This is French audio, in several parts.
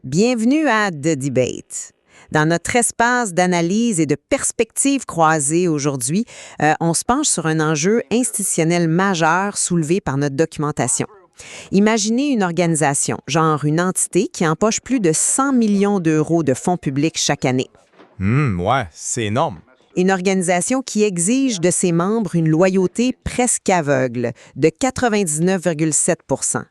Bienvenue à The Debate. Dans notre espace d'analyse et de perspectives croisées aujourd'hui, on se penche sur un enjeu institutionnel majeur soulevé par notre documentation. Imaginez une organisation, genre une entité qui empoche plus de 100 millions d'euros de fonds publics chaque année. Ouais, c'est énorme. Une organisation qui exige de ses membres une loyauté presque aveugle de 99,7 %.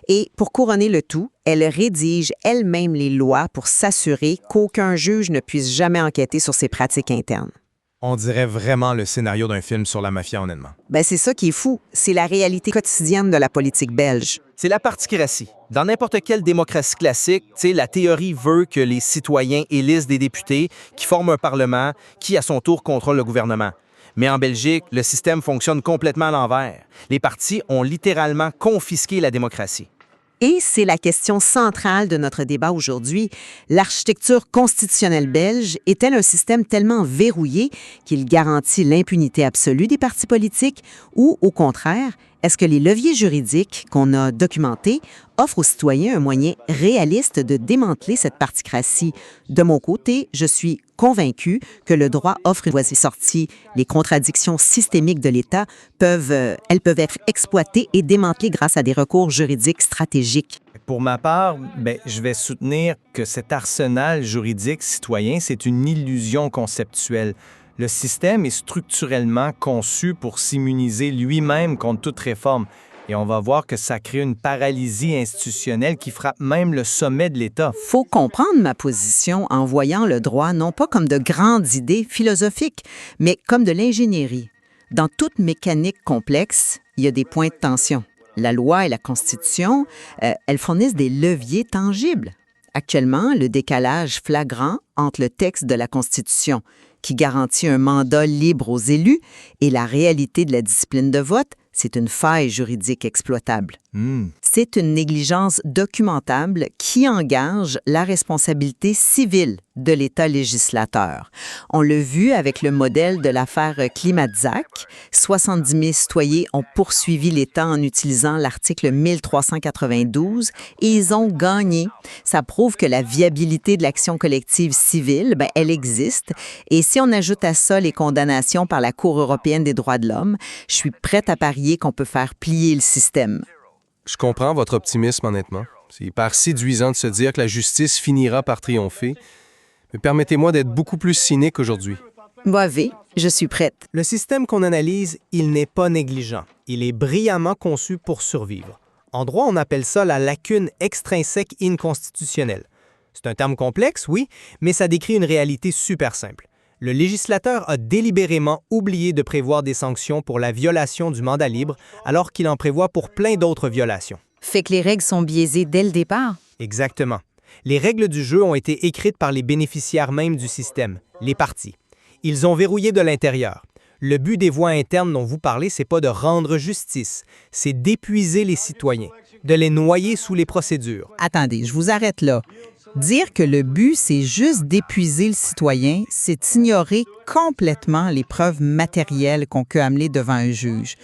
Et pour couronner le tout, elle rédige elle-même les lois pour s'assurer qu'aucun juge ne puisse jamais enquêter sur ses pratiques internes. On dirait vraiment le scénario d'un film sur la mafia, honnêtement. C'est ça qui est fou. C'est la réalité quotidienne de la politique belge. C'est la particratie. Dans n'importe quelle démocratie classique, la théorie veut que les citoyens élisent des députés qui forment un parlement qui, à son tour, contrôle le gouvernement. Mais en Belgique, le système fonctionne complètement à l'envers. Les partis ont littéralement confisqué la démocratie. Et c'est la question centrale de notre débat aujourd'hui. L'architecture constitutionnelle belge est-elle un système tellement verrouillé qu'il garantit l'impunité absolue des partis politiques ou, au contraire, est-ce que les leviers juridiques qu'on a documentés offrent aux citoyens un moyen réaliste de démanteler cette particratie? De mon côté, je suis convaincue que le droit offre une voie de sortie. Les contradictions systémiques de l'État peuvent être exploitées et démantelées grâce à des recours juridiques stratégiques. Pour ma part, je vais soutenir que cet arsenal juridique citoyen, c'est une illusion conceptuelle. Le système est structurellement conçu pour s'immuniser lui-même contre toute réforme. Et on va voir que ça crée une paralysie institutionnelle qui frappe même le sommet de l'État. Faut comprendre ma position en voyant le droit non pas comme de grandes idées philosophiques, mais comme de l'ingénierie. Dans toute mécanique complexe, il y a des points de tension. La loi et la Constitution, elles fournissent des leviers tangibles. Actuellement, le décalage flagrant entre le texte de la Constitution, qui garantit un mandat libre aux élus, et la réalité de la discipline de vote, c'est une faille juridique exploitable. C'est une négligence documentable qui engage la responsabilité civile de l'État législateur. On l'a vu avec le modèle de l'affaire Climat-Zac. 70 000 citoyens ont poursuivi l'État en utilisant l'article 1392 et ils ont gagné. Ça prouve que la viabilité de l'action collective civile, elle existe. Et si on ajoute à ça les condamnations par la Cour européenne des droits de l'homme, je suis prête à parier qu'on peut faire plier le système. Je comprends votre optimisme, honnêtement. C'est hyper séduisant de se dire que la justice finira par triompher. Mais permettez-moi d'être beaucoup plus cynique aujourd'hui. Boivez, je suis prête. Le système qu'on analyse, il n'est pas négligent. Il est brillamment conçu pour survivre. En droit, on appelle ça la lacune extrinsèque inconstitutionnelle. C'est un terme complexe, oui, mais ça décrit une réalité super simple. Le législateur a délibérément oublié de prévoir des sanctions pour la violation du mandat libre, alors qu'il en prévoit pour plein d'autres violations. Fait que les règles sont biaisées dès le départ. Exactement. Les règles du jeu ont été écrites par les bénéficiaires même du système, les partis. Ils ont verrouillé de l'intérieur. Le but des voies internes dont vous parlez, c'est pas de rendre justice, c'est d'épuiser les citoyens, de les noyer sous les procédures. Attendez, je vous arrête là. Dire que le but, c'est juste d'épuiser le citoyen, c'est ignorer complètement les preuves matérielles qu'on peut amener devant un juge.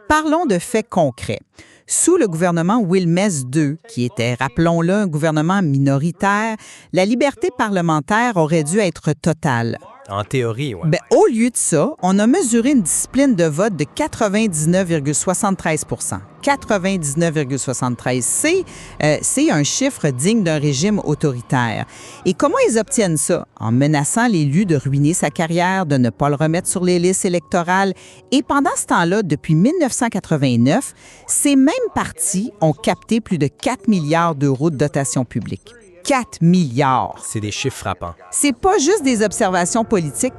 Parlons de faits concrets. Sous le gouvernement Wilmès II, qui était, rappelons-le, un gouvernement minoritaire, la liberté parlementaire aurait dû être totale. En théorie, oui. Au lieu de ça, on a mesuré une discipline de vote de 99,73 %. 99,73 c'est un chiffre digne d'un régime autoritaire. Et comment ils obtiennent ça? En menaçant l'élu de ruiner sa carrière, de ne pas le remettre sur les listes électorales. Et pendant ce temps-là, depuis 1989, ces mêmes partis ont capté plus de 4 milliards d'euros de dotation publique. 4 milliards. C'est des chiffres frappants. C'est pas juste des observations politiques,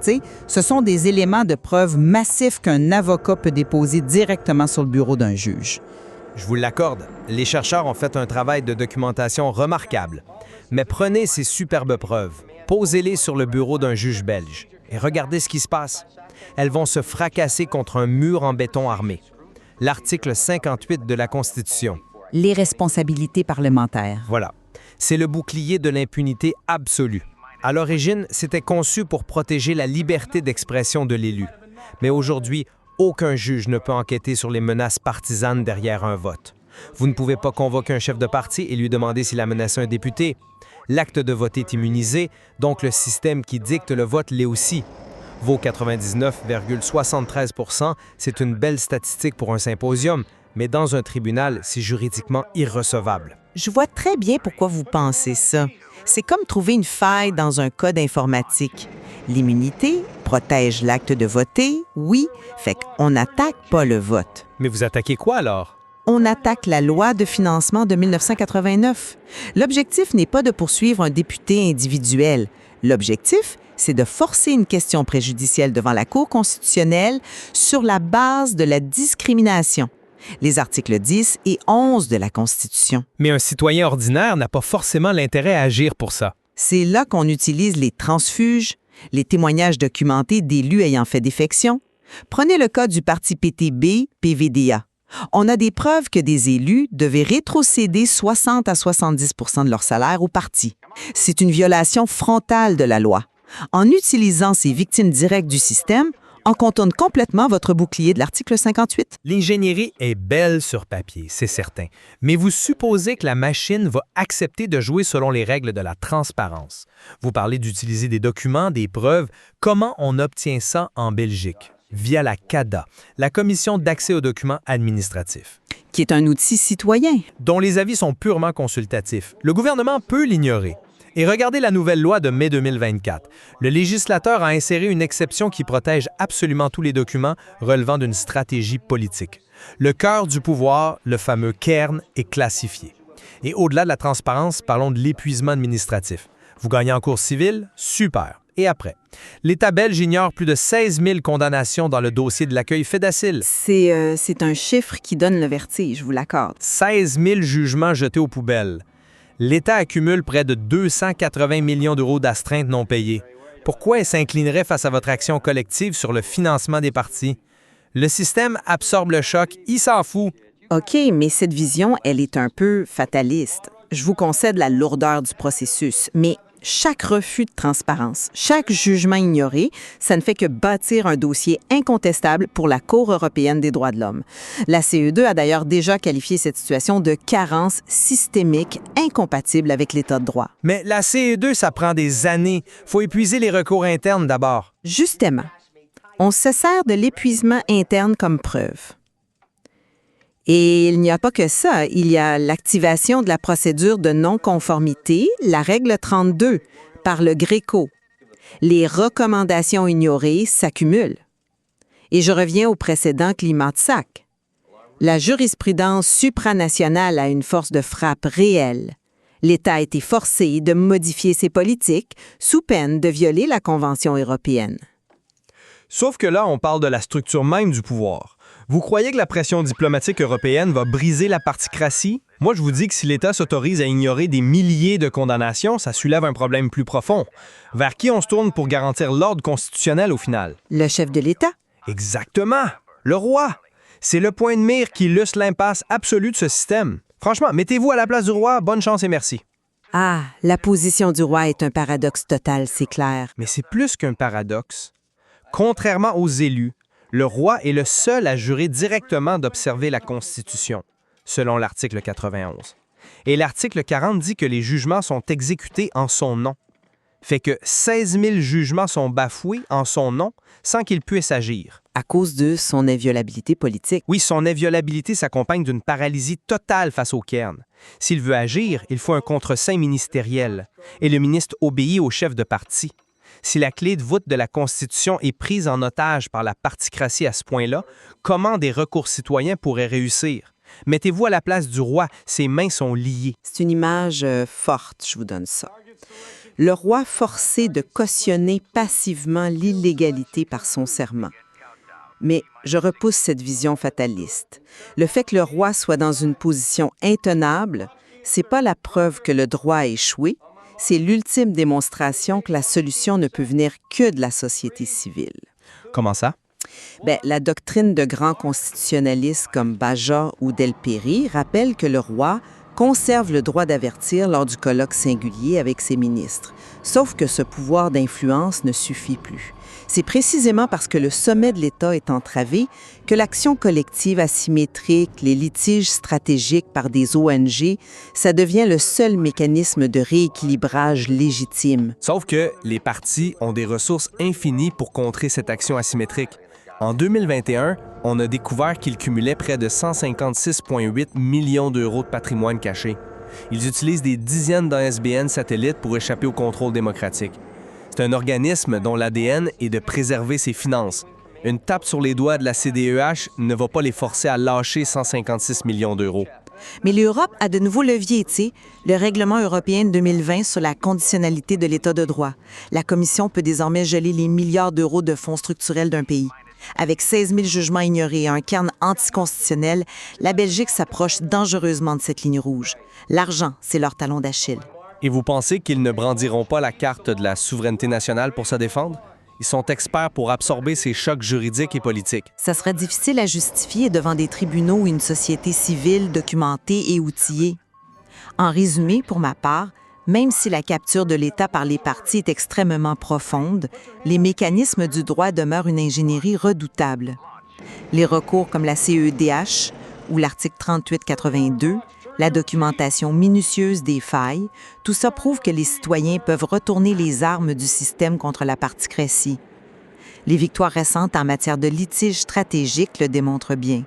ce sont des éléments de preuve massifs qu'un avocat peut déposer directement sur le bureau d'un juge. Je vous l'accorde, les chercheurs ont fait un travail de documentation remarquable. Mais prenez ces superbes preuves, posez-les sur le bureau d'un juge belge et regardez ce qui se passe. Elles vont se fracasser contre un mur en béton armé. L'article 58 de la Constitution. Les responsabilités parlementaires. Voilà. C'est le bouclier de l'impunité absolue. À l'origine, c'était conçu pour protéger la liberté d'expression de l'élu. Mais aujourd'hui, aucun juge ne peut enquêter sur les menaces partisanes derrière un vote. Vous ne pouvez pas convoquer un chef de parti et lui demander s'il a menacé un député. L'acte de voter est immunisé, donc le système qui dicte le vote l'est aussi. Vos 99,73 %, c'est une belle statistique pour un symposium, mais dans un tribunal, c'est juridiquement irrecevable. Je vois très bien pourquoi vous pensez ça. C'est comme trouver une faille dans un code informatique. L'immunité protège l'acte de voter, oui, fait qu'on n'attaque pas le vote. Mais vous attaquez quoi alors? On attaque la loi de financement de 1989. L'objectif n'est pas de poursuivre un député individuel. L'objectif, c'est de forcer une question préjudicielle devant la Cour constitutionnelle sur la base de la discrimination. Les articles 10 et 11 de la Constitution. Mais un citoyen ordinaire n'a pas forcément l'intérêt à agir pour ça. C'est là qu'on utilise les transfuges, les témoignages documentés d'élus ayant fait défection. Prenez le cas du parti PTB-PVDA. On a des preuves que des élus devaient rétrocéder 60 à 70 % de leur salaire au parti. C'est une violation frontale de la loi. En utilisant ces victimes directes du système, on contourne complètement votre bouclier de l'article 58. L'ingénierie est belle sur papier, c'est certain, mais vous supposez que la machine va accepter de jouer selon les règles de la transparence. Vous parlez d'utiliser des documents, des preuves. Comment on obtient ça en Belgique? Via la CADA, la Commission d'accès aux documents administratifs. Qui est un outil citoyen. Dont les avis sont purement consultatifs. Le gouvernement peut l'ignorer. Et regardez la nouvelle loi de mai 2024. Le législateur a inséré une exception qui protège absolument tous les documents relevant d'une stratégie politique. Le cœur du pouvoir, le fameux cairn, est classifié. Et au-delà de la transparence, parlons de l'épuisement administratif. Vous gagnez en cours civile? Super. Et après? L'État belge ignore plus de 16 000 condamnations dans le dossier de l'accueil Fédacil. C'est un chiffre qui donne le vertige, je vous l'accorde. 16 000 jugements jetés aux poubelles. L'État accumule près de 280 millions d'euros d'astreintes non payées. Pourquoi elle s'inclinerait face à votre action collective sur le financement des partis? Le système absorbe le choc, il s'en fout. OK, mais cette vision, elle est un peu fataliste. Je vous concède la lourdeur du processus, mais chaque refus de transparence, chaque jugement ignoré, ça ne fait que bâtir un dossier incontestable pour la Cour européenne des droits de l'homme. La CE2 a d'ailleurs déjà qualifié cette situation de carence systémique incompatible avec l'État de droit. Mais la CE2, ça prend des années. Faut épuiser les recours internes d'abord. Justement, on se sert de l'épuisement interne comme preuve. Et il n'y a pas que ça, il y a l'activation de la procédure de non-conformité, la règle 32, par le Gréco. Les recommandations ignorées s'accumulent. Et je reviens au précédent climat de sac. La jurisprudence supranationale a une force de frappe réelle. L'État a été forcé de modifier ses politiques sous peine de violer la Convention européenne. Sauf que là, on parle de la structure même du pouvoir. Vous croyez que la pression diplomatique européenne va briser la particratie? Moi, je vous dis que si l'État s'autorise à ignorer des milliers de condamnations, ça soulève un problème plus profond. Vers qui on se tourne pour garantir l'ordre constitutionnel au final? Le chef de l'État? Exactement! Le roi! C'est le point de mire qui illustre l'impasse absolue de ce système. Franchement, mettez-vous à la place du roi, bonne chance et merci. Ah, la position du roi est un paradoxe total, c'est clair. Mais c'est plus qu'un paradoxe. Contrairement aux élus, le roi est le seul à jurer directement d'observer la Constitution, selon l'article 91. Et l'article 40 dit que les jugements sont exécutés en son nom. Fait que 16 000 jugements sont bafoués en son nom sans qu'il puisse agir. À cause de son inviolabilité politique. Oui, son inviolabilité s'accompagne d'une paralysie totale face au cairn. S'il veut agir, il faut un contre-seing ministériel. Et le ministre obéit au chef de parti. Si la clé de voûte de la Constitution est prise en otage par la particratie à ce point-là, comment des recours citoyens pourraient réussir? Mettez-vous à la place du roi, ses mains sont liées. C'est une image forte, je vous donne ça. Le roi forcé de cautionner passivement l'illégalité par son serment. Mais je repousse cette vision fataliste. Le fait que le roi soit dans une position intenable, c'est pas la preuve que le droit a échoué, c'est l'ultime démonstration que la solution ne peut venir que de la société civile. Comment ça? La doctrine de grands constitutionnalistes comme Baja ou Delpéry rappelle que le roi conserve le droit d'avertir lors du colloque singulier avec ses ministres. Sauf que ce pouvoir d'influence ne suffit plus. C'est précisément parce que le sommet de l'État est entravé que l'action collective asymétrique, les litiges stratégiques par des ONG, ça devient le seul mécanisme de rééquilibrage légitime. Sauf que les partis ont des ressources infinies pour contrer cette action asymétrique. En 2021, on a découvert qu'ils cumulaient près de 156,8 millions d'euros de patrimoine caché. Ils utilisent des dizaines d'ASBN satellites pour échapper au contrôle démocratique. C'est un organisme dont l'ADN est de préserver ses finances. Une tape sur les doigts de la CDEH ne va pas les forcer à lâcher 156 millions d'euros. Mais l'Europe a de nouveaux leviers, tu sais. Le règlement européen de 2020 sur la conditionnalité de l'État de droit. La Commission peut désormais geler les milliards d'euros de fonds structurels d'un pays. Avec 16 000 jugements ignorés et un cairn anticonstitutionnel, la Belgique s'approche dangereusement de cette ligne rouge. L'argent, c'est leur talon d'Achille. Et vous pensez qu'ils ne brandiront pas la carte de la souveraineté nationale pour se défendre? Ils sont experts pour absorber ces chocs juridiques et politiques. Ça sera difficile à justifier devant des tribunaux ou une société civile documentée et outillée. En résumé, pour ma part, même si la capture de l'État par les partis est extrêmement profonde, les mécanismes du droit demeurent une ingénierie redoutable. Les recours comme la CEDH ou l'article 3882, la documentation minutieuse des failles, tout ça prouve que les citoyens peuvent retourner les armes du système contre la particratie. Les victoires récentes en matière de litige stratégique le démontrent bien.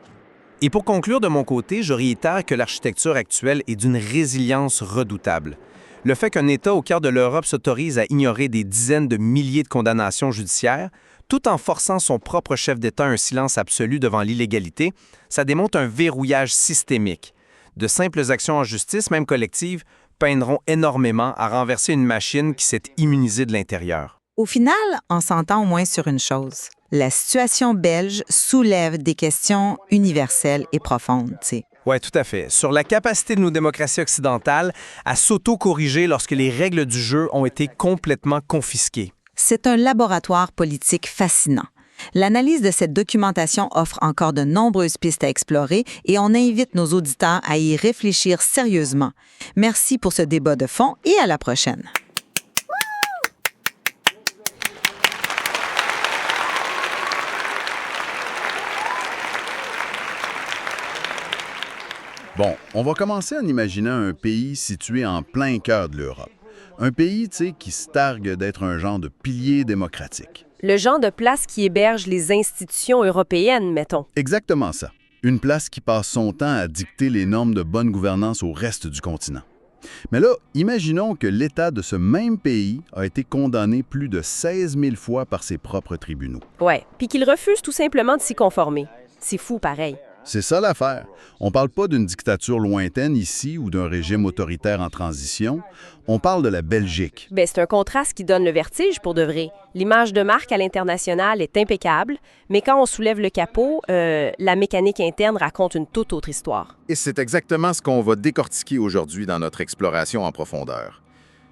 Et pour conclure de mon côté, je réitère que l'architecture actuelle est d'une résilience redoutable. Le fait qu'un État au cœur de l'Europe s'autorise à ignorer des dizaines de milliers de condamnations judiciaires, tout en forçant son propre chef d'État à un silence absolu devant l'illégalité, ça démontre un verrouillage systémique. De simples actions en justice, même collectives, peineront énormément à renverser une machine qui s'est immunisée de l'intérieur. Au final, on s'entend au moins sur une chose. La situation belge soulève des questions universelles et profondes, tu sais. Oui, tout à fait. Sur la capacité de nos démocraties occidentales à s'auto-corriger lorsque les règles du jeu ont été complètement confisquées. C'est un laboratoire politique fascinant. L'analyse de cette documentation offre encore de nombreuses pistes à explorer et on invite nos auditeurs à y réfléchir sérieusement. Merci pour ce débat de fond et à la prochaine. Bon, on va commencer en imaginant un pays situé en plein cœur de l'Europe. Un pays, tu sais, qui se targue d'être un genre de pilier démocratique. Le genre de place qui héberge les institutions européennes, mettons. Exactement ça. Une place qui passe son temps à dicter les normes de bonne gouvernance au reste du continent. Mais là, imaginons que l'État de ce même pays a été condamné plus de 16 000 fois par ses propres tribunaux. Ouais, puis qu'il refuse tout simplement de s'y conformer. C'est fou, pareil. C'est ça l'affaire. On parle pas d'une dictature lointaine ici ou d'un régime autoritaire en transition. On parle de la Belgique. Ben, c'est un contraste qui donne le vertige pour de vrai. L'image de marque à l'international est impeccable, mais quand on soulève le capot, la mécanique interne raconte une toute autre histoire. Et c'est exactement ce qu'on va décortiquer aujourd'hui dans notre exploration en profondeur.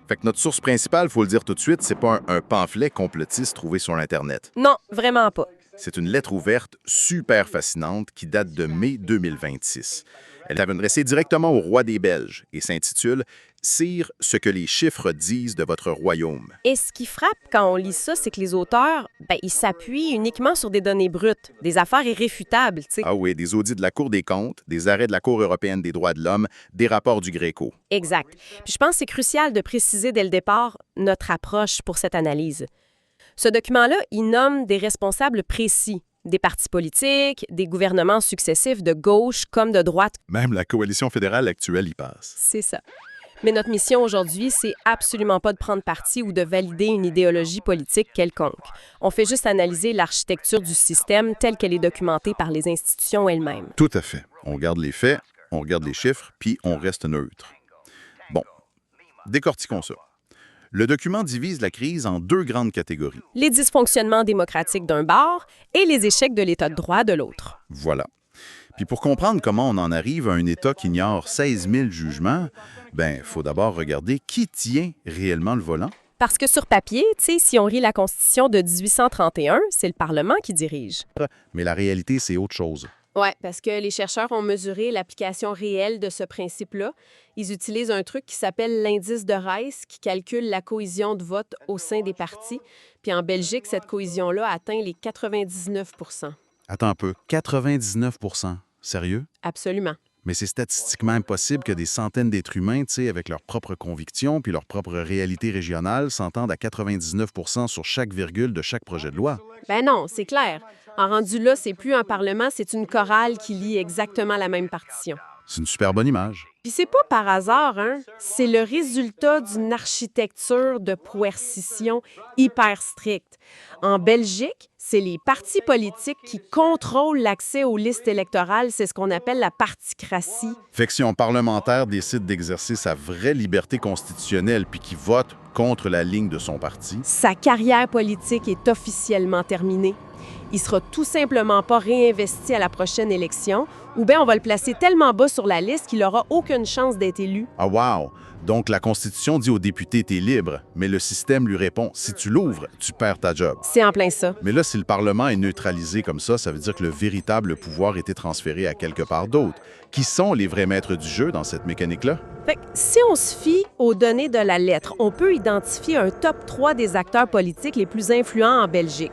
Fait que notre source principale, faut le dire tout de suite, c'est pas un pamphlet complotiste trouvé sur Internet. Non, vraiment pas. C'est une lettre ouverte super fascinante qui date de mai 2026. Elle est adressée directement au roi des Belges et s'intitule « Sire, ce que les chiffres disent de votre royaume ». Et ce qui frappe quand on lit ça, c'est que les auteurs, ils s'appuient uniquement sur des données brutes, des affaires irréfutables, tu sais. Ah oui, des audits de la Cour des comptes, des arrêts de la Cour européenne des droits de l'homme, des rapports du Gréco. Exact. Puis je pense que c'est crucial de préciser dès le départ notre approche pour cette analyse. Ce document-là, il nomme des responsables précis, des partis politiques, des gouvernements successifs de gauche comme de droite. Même la coalition fédérale actuelle y passe. C'est ça. Mais notre mission aujourd'hui, c'est absolument pas de prendre parti ou de valider une idéologie politique quelconque. On fait juste analyser l'architecture du système telle qu'elle est documentée par les institutions elles-mêmes. Tout à fait. On regarde les faits, on regarde les chiffres, puis on reste neutre. Bon, décortiquons ça. Le document divise la crise en deux grandes catégories. Les dysfonctionnements démocratiques d'un bord et les échecs de l'État de droit de l'autre. Voilà. Puis pour comprendre comment on en arrive à un État qui ignore 16 000 jugements, il faut d'abord regarder qui tient réellement le volant. Parce que sur papier, si on lit la Constitution de 1831, c'est le Parlement qui dirige. Mais la réalité, c'est autre chose. Oui, parce que les chercheurs ont mesuré l'application réelle de ce principe-là. Ils utilisent un truc qui s'appelle l'indice de Rice, qui calcule la cohésion de vote au sein des partis. Puis en Belgique, cette cohésion-là atteint les 99 %. Attends un peu, 99 %. Sérieux? Absolument. Mais c'est statistiquement impossible que des centaines d'êtres humains, avec leurs propres convictions puis leur propre réalité régionale, s'entendent à 99 % sur chaque virgule de chaque projet de loi. Ben non, c'est clair. En rendu là, c'est plus un parlement, c'est une chorale qui lit exactement la même partition. C'est une super bonne image. Puis c'est pas par hasard, hein? C'est le résultat d'une architecture de coercition hyper stricte. En Belgique, c'est les partis politiques qui contrôlent l'accès aux listes électorales. C'est ce qu'on appelle la particratie. Fait que si un parlementaire décide d'exercer sa vraie liberté constitutionnelle puis qu'il vote contre la ligne de son parti, Sa carrière politique est officiellement terminée. Il sera tout simplement pas réinvesti à la prochaine élection, ou bien on va le placer tellement bas sur la liste qu'il n'aura aucune chance d'être élu. ah wow! Donc la Constitution dit aux députés t'es libre, mais le système lui répond si tu l'ouvres, tu perds ta job. C'est en plein ça. Mais là, si le Parlement est neutralisé comme ça veut dire que le véritable pouvoir était transféré à quelque part d'autre. Qui sont les vrais maîtres du jeu dans cette mécanique-là? Fait que si on se fie aux données de la lettre, on peut identifier un top 3 des acteurs politiques les plus influents en Belgique.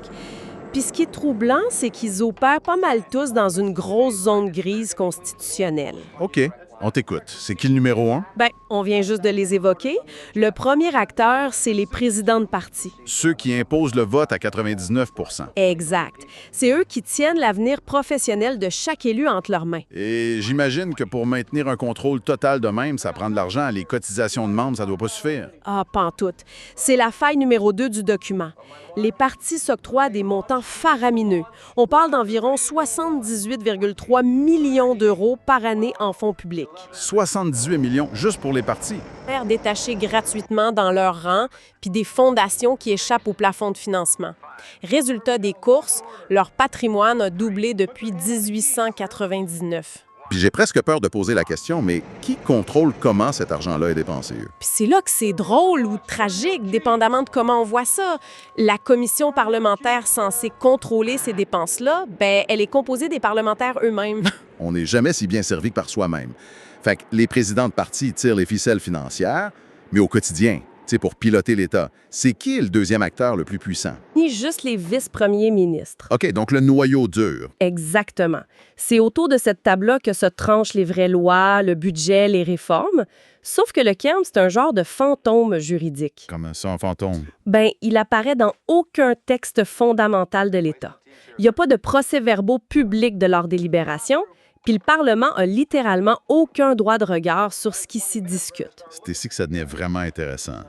Puis ce qui est troublant, c'est qu'ils opèrent pas mal tous dans une grosse zone grise constitutionnelle. OK, on t'écoute. C'est qui le numéro 1? Ben, on vient juste de les évoquer. Le premier acteur, c'est les présidents de parti. Ceux qui imposent le vote à 99 %. Exact. C'est eux qui tiennent l'avenir professionnel de chaque élu entre leurs mains. Et j'imagine que pour maintenir un contrôle total de même, ça prend de l'argent. Les cotisations de membres, ça doit pas suffire. Ah, pantoute. C'est la faille numéro 2 du document. Les partis s'octroient des montants faramineux. On parle d'environ 78,3 millions d'euros par année en fonds publics. 78 millions juste pour les partis. Faire détacher gratuitement dans leur rang, puis des fondations qui échappent au plafond de financement. Résultat des courses, leur patrimoine a doublé depuis 1899. Puis j'ai presque peur de poser la question, mais qui contrôle comment cet argent-là est dépensé? Puis c'est là que c'est drôle ou tragique, dépendamment de comment on voit ça. La commission parlementaire censée contrôler ces dépenses-là, ben, elle est composée des parlementaires eux-mêmes. On n'est jamais si bien servi que par soi-même. Fait que les présidents de partis tirent les ficelles financières, mais au quotidien, pour piloter l'État, c'est qui est le deuxième acteur le plus puissant? Ni juste les vice-premiers ministres. OK, donc le noyau dur. Exactement. C'est autour de cette table-là que se tranchent les vraies lois, le budget, les réformes. Sauf que le CAM, c'est un genre de fantôme juridique. Comme ça, un fantôme. Ben, il apparaît dans aucun texte fondamental de l'État. Il n'y a pas de procès-verbaux publics de leur délibération, puis le Parlement a littéralement aucun droit de regard sur ce qui s'y discute. C'est ici que ça devenait vraiment intéressant.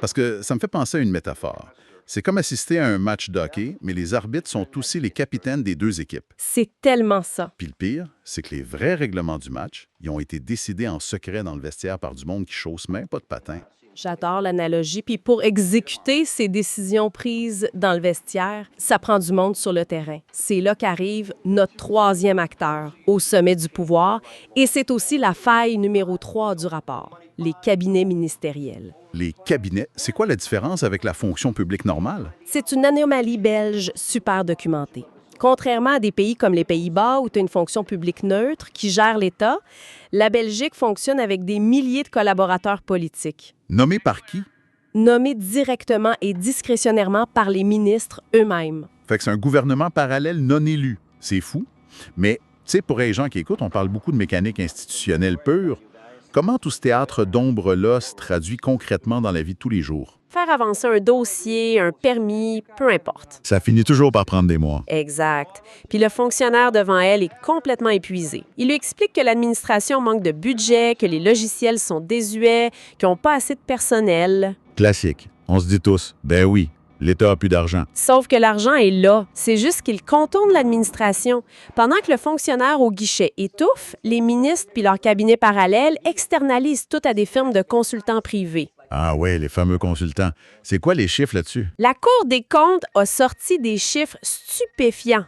Parce que ça me fait penser à une métaphore. C'est comme assister à un match d'hockey, mais les arbitres sont aussi les capitaines des deux équipes. C'est tellement ça. Puis le pire, c'est que les vrais règlements du match, ils ont été décidés en secret dans le vestiaire par du monde qui chausse même pas de patins. J'adore l'analogie. Puis pour exécuter ces décisions prises dans le vestiaire, ça prend du monde sur le terrain. C'est là qu'arrive notre troisième acteur au sommet du pouvoir. Et c'est aussi la faille numéro 3 du rapport, les cabinets ministériels. Les cabinets, c'est quoi la différence avec la fonction publique normale? C'est une anomalie belge super documentée. Contrairement à des pays comme les Pays-Bas où tu as une fonction publique neutre qui gère l'État, la Belgique fonctionne avec des milliers de collaborateurs politiques. Nommés par qui? Nommés directement et discrétionnairement par les ministres eux-mêmes. Fait que c'est un gouvernement parallèle non élu. C'est fou. Mais, tu sais, pour les gens qui écoutent, on parle beaucoup de mécanique institutionnelle pure. Comment tout ce théâtre d'ombre-là se traduit concrètement dans la vie de tous les jours? Faire avancer un dossier, un permis, peu importe. Ça finit toujours par prendre des mois. Exact. Puis le fonctionnaire devant elle est complètement épuisé. Il lui explique que l'administration manque de budget, que les logiciels sont désuets, qu'ils n'ont pas assez de personnel. Classique. On se dit tous, ben oui, l'État a plus d'argent. Sauf que l'argent est là. C'est juste qu'il contourne l'administration. Pendant que le fonctionnaire au guichet étouffe, les ministres puis leurs cabinets parallèles externalisent tout à des firmes de consultants privés. Ah ouais, les fameux consultants. C'est quoi les chiffres là-dessus? La Cour des comptes a sorti des chiffres stupéfiants.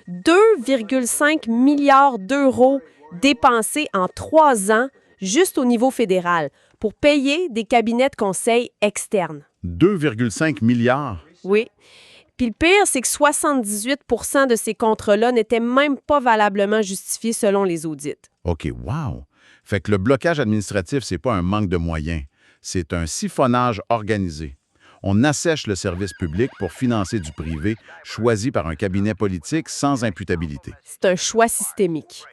2,5 milliards d'euros dépensés en 3 ans juste au niveau fédéral pour payer des cabinets de conseil externes. 2,5 milliards? Oui. Puis le pire, c'est que 78 de ces contrats-là n'étaient même pas valablement justifiés selon les audits. OK, wow! Fait que le blocage administratif, c'est pas un manque de moyens, c'est un siphonnage organisé. On assèche le service public pour financer du privé choisi par un cabinet politique sans imputabilité. C'est un choix systémique.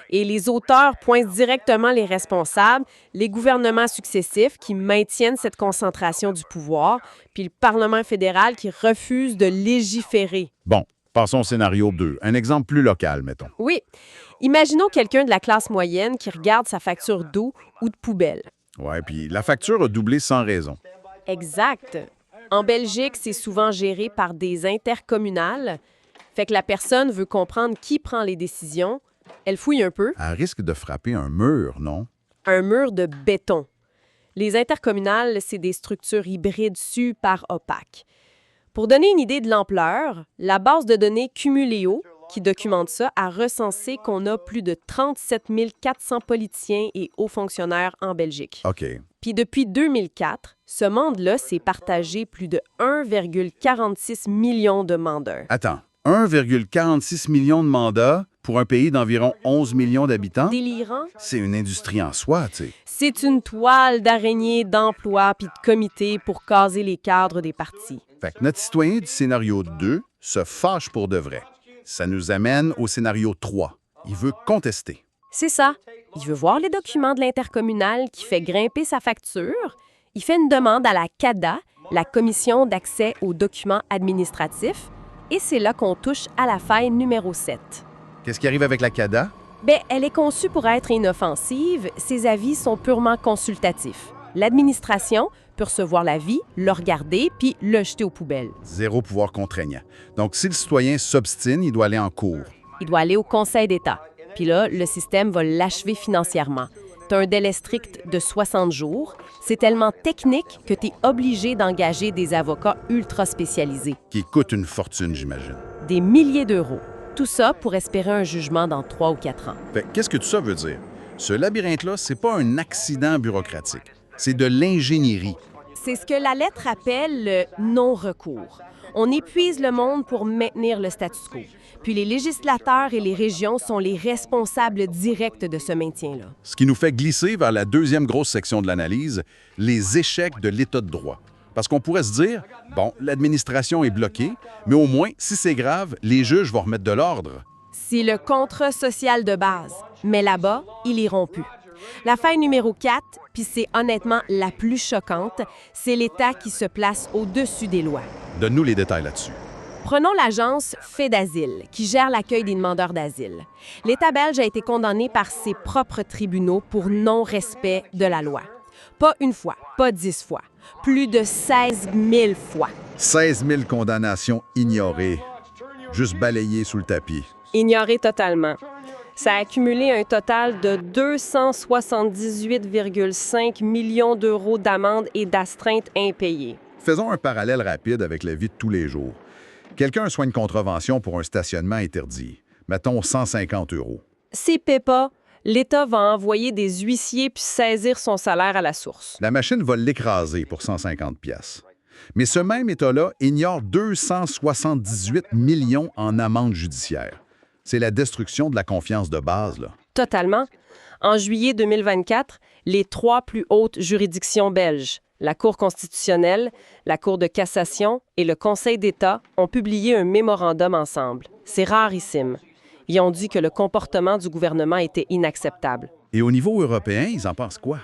Et les auteurs pointent directement les responsables, les gouvernements successifs qui maintiennent cette concentration du pouvoir, puis le Parlement fédéral qui refuse de légiférer. Bon, passons au scénario 2. Un exemple plus local, mettons. Oui. Imaginons quelqu'un de la classe moyenne qui regarde sa facture d'eau ou de poubelle. Ouais, puis la facture a doublé sans raison. Exact. En Belgique, c'est souvent géré par des intercommunales. Fait que la personne veut comprendre qui prend les décisions. Elle fouille un peu. Elle risque de frapper un mur, non? Un mur de béton. Les intercommunales, c'est des structures hybrides super opaques. Pour donner une idée de l'ampleur, la base de données Cumuléo, qui documente ça, a recensé qu'on a plus de 37 400 politiciens et hauts fonctionnaires en Belgique. OK. Puis depuis 2004, ce monde-là s'est partagé plus de 1,46 million de mandats. Attends, 1,46 million de mandats pour un pays d'environ 11 millions d'habitants? Délirant? C'est une industrie en soi, tu sais. C'est une toile d'araignée d'emplois puis de comités pour caser les cadres des partis. Fait que notre citoyen du scénario 2 se fâche pour de vrai. Ça nous amène au scénario 3. Il veut contester. C'est ça. Il veut voir les documents de l'intercommunal qui fait grimper sa facture. Il fait une demande à la CADA, la Commission d'accès aux documents administratifs, et c'est là qu'on touche à la faille numéro 7. Qu'est-ce qui arrive avec la CADA? Bien, elle est conçue pour être inoffensive. Ses avis sont purement consultatifs. L'administration peut recevoir l'avis, le regarder, puis le jeter aux poubelles. Zéro pouvoir contraignant. Donc, si le citoyen s'obstine, il doit aller en cours. Il doit aller au Conseil d'État. Puis là, le système va l'achever financièrement. Tu as un délai strict de 60 jours. C'est tellement technique que tu es obligé d'engager des avocats ultra spécialisés. Qui coûte une fortune, j'imagine. Des milliers d'euros. Tout ça pour espérer un jugement dans 3 ou 4 ans. Fait qu'est-ce que tout ça veut dire? Ce labyrinthe-là, c'est pas un accident bureaucratique. C'est de l'ingénierie. C'est ce que la lettre appelle le non-recours. On épuise le monde pour maintenir le statu quo. Puis les législateurs et les régions sont les responsables directs de ce maintien-là. Ce qui nous fait glisser vers la deuxième grosse section de l'analyse, les échecs de l'État de droit. Parce qu'on pourrait se dire, bon, l'administration est bloquée, mais au moins, si c'est grave, les juges vont remettre de l'ordre. C'est le contrat social de base. Mais là-bas, ils iront plus. La faille numéro 4, puis c'est honnêtement la plus choquante, c'est l'État qui se place au-dessus des lois. Donne-nous les détails là-dessus. Prenons l'agence FEDASIL, qui gère l'accueil des demandeurs d'asile. L'État belge a été condamné par ses propres tribunaux pour non-respect de la loi. Pas une fois, pas 10 fois, plus de 16 000 fois. 16 000 condamnations ignorées, juste balayées sous le tapis. Ignoré totalement. Ça a accumulé un total de 278,5 millions d'euros d'amendes et d'astreintes impayées. Faisons un parallèle rapide avec la vie de tous les jours. Quelqu'un reçoit une contravention pour un stationnement interdit. Mettons 150 €. Si paie pas, l'État va envoyer des huissiers puis saisir son salaire à la source. La machine va l'écraser pour 150 pièces. Mais ce même État-là ignore 278 millions en amendes judiciaires. C'est la destruction de la confiance de base, là. Totalement. En juillet 2024, les 3 plus hautes juridictions belges, la Cour constitutionnelle, la Cour de cassation et le Conseil d'État ont publié un mémorandum ensemble. C'est rarissime. Ils ont dit que le comportement du gouvernement était inacceptable. Et au niveau européen, ils en pensent quoi?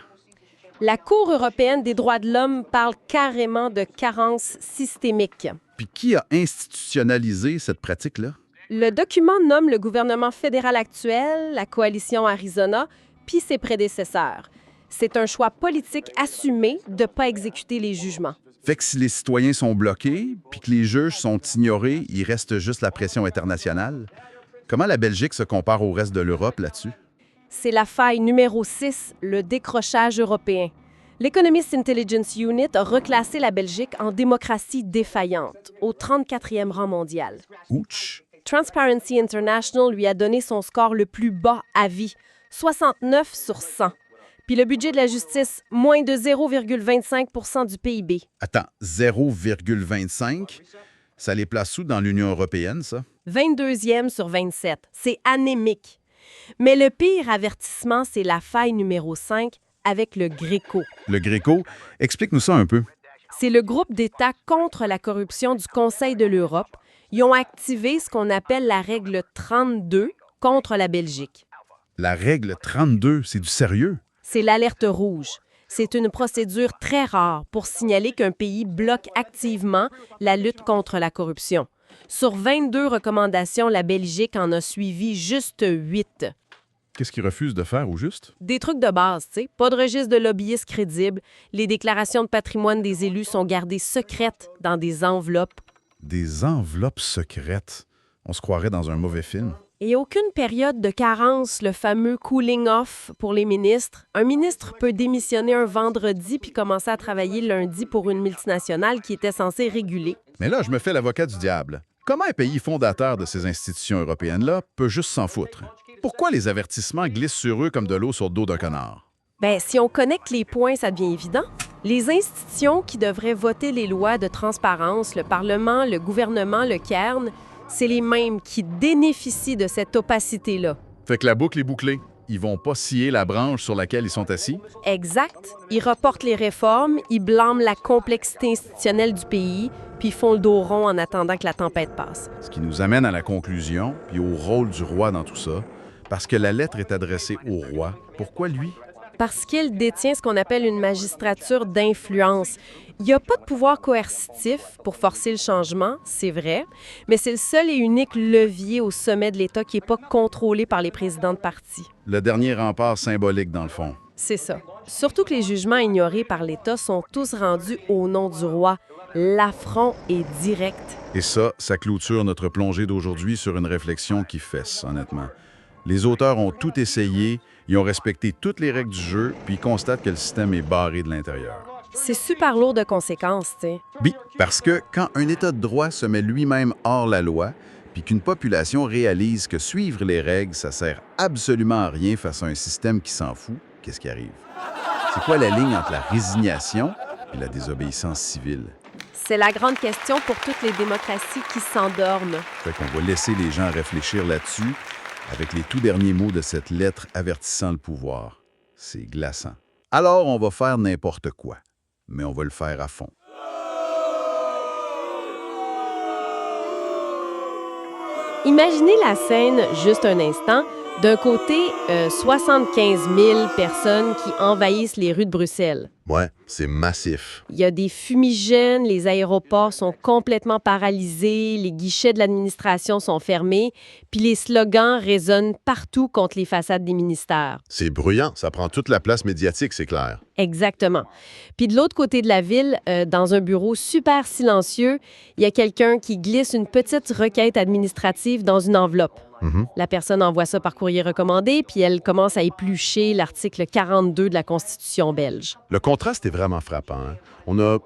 La Cour européenne des droits de l'homme parle carrément de carence systémique. Puis qui a institutionnalisé cette pratique-là? Le document nomme le gouvernement fédéral actuel, la coalition Arizona, puis ses prédécesseurs. C'est un choix politique assumé de ne pas exécuter les jugements. Fait que si les citoyens sont bloqués, puis que les juges sont ignorés, il reste juste la pression internationale. Comment la Belgique se compare au reste de l'Europe là-dessus? C'est la faille numéro 6, le décrochage européen. L'Economist Intelligence Unit a reclassé la Belgique en démocratie défaillante, au 34e rang mondial. Ouch! Transparency International lui a donné son score le plus bas à vie, 69 sur 100. Puis le budget de la justice, moins de 0,25 % du PIB. Attends, 0,25? Ça les place où dans l'Union européenne, ça? 22e sur 27. C'est anémique. Mais le pire avertissement, c'est la faille numéro 5 avec le Gréco. Le Gréco, explique-nous ça un peu. C'est le groupe d'États contre la corruption du Conseil de l'Europe. Ils ont activé ce qu'on appelle la règle 32 contre la Belgique. La règle 32, c'est du sérieux? C'est l'alerte rouge. C'est une procédure très rare pour signaler qu'un pays bloque activement la lutte contre la corruption. Sur 22 recommandations, la Belgique en a suivi juste 8. Qu'est-ce qu'ils refusent de faire, au juste? Des trucs de base, tu sais. Pas de registre de lobbyistes crédibles. Les déclarations de patrimoine des élus sont gardées secrètes dans des enveloppes. Des enveloppes secrètes. On se croirait dans un mauvais film. Et aucune période de carence, le fameux cooling off pour les ministres. Un ministre peut démissionner un vendredi puis commencer à travailler lundi pour une multinationale qui était censée réguler. Mais là, je me fais l'avocat du diable. Comment un pays fondateur de ces institutions européennes-là peut juste s'en foutre? Pourquoi les avertissements glissent sur eux comme de l'eau sur le dos d'un canard? Bien, si on connecte les points, ça devient évident. Les institutions qui devraient voter les lois de transparence, le Parlement, le gouvernement, le Cairn, c'est les mêmes qui bénéficient de cette opacité-là. Fait que la boucle est bouclée. Ils vont pas scier la branche sur laquelle ils sont assis? Exact. Ils reportent les réformes, ils blâment la complexité institutionnelle du pays, puis ils font le dos rond en attendant que la tempête passe. Ce qui nous amène à la conclusion, puis au rôle du roi dans tout ça. Parce que la lettre est adressée au roi. Pourquoi lui? Parce qu'il détient ce qu'on appelle une magistrature d'influence. Il n'y a pas de pouvoir coercitif pour forcer le changement, c'est vrai, mais c'est le seul et unique levier au sommet de l'État qui n'est pas contrôlé par les présidents de parti. Le dernier rempart symbolique, dans le fond. C'est ça. Surtout que les jugements ignorés par l'État sont tous rendus au nom du roi. L'affront est direct. Et ça clôture notre plongée d'aujourd'hui sur une réflexion qui fesse, honnêtement. Les auteurs ont tout essayé, ils ont respecté toutes les règles du jeu, puis ils constatent que le système est barré de l'intérieur. C'est super lourd de conséquences, tu sais. Oui, parce que quand un État de droit se met lui-même hors la loi, puis qu'une population réalise que suivre les règles, ça sert absolument à rien face à un système qui s'en fout, qu'est-ce qui arrive? C'est quoi la ligne entre la résignation et la désobéissance civile? C'est la grande question pour toutes les démocraties qui s'endorment. Fait qu'on va laisser les gens réfléchir là-dessus avec les tout derniers mots de cette lettre avertissant le pouvoir. C'est glaçant. Alors, on va faire n'importe quoi, mais on va le faire à fond. Imaginez la scène juste un instant. D'un côté, 75 000 personnes qui envahissent les rues de Bruxelles. Ouais, c'est massif. Il y a des fumigènes, les aéroports sont complètement paralysés, les guichets de l'administration sont fermés, puis les slogans résonnent partout contre les façades des ministères. C'est bruyant, ça prend toute la place médiatique, c'est clair. Exactement. Puis de l'autre côté de la ville, dans un bureau super silencieux, il y a quelqu'un qui glisse une petite requête administrative dans une enveloppe. La personne envoie ça par courrier recommandé, puis elle commence à éplucher l'article 42 de la Constitution belge. Le contraste est vraiment frappant. Hein? On a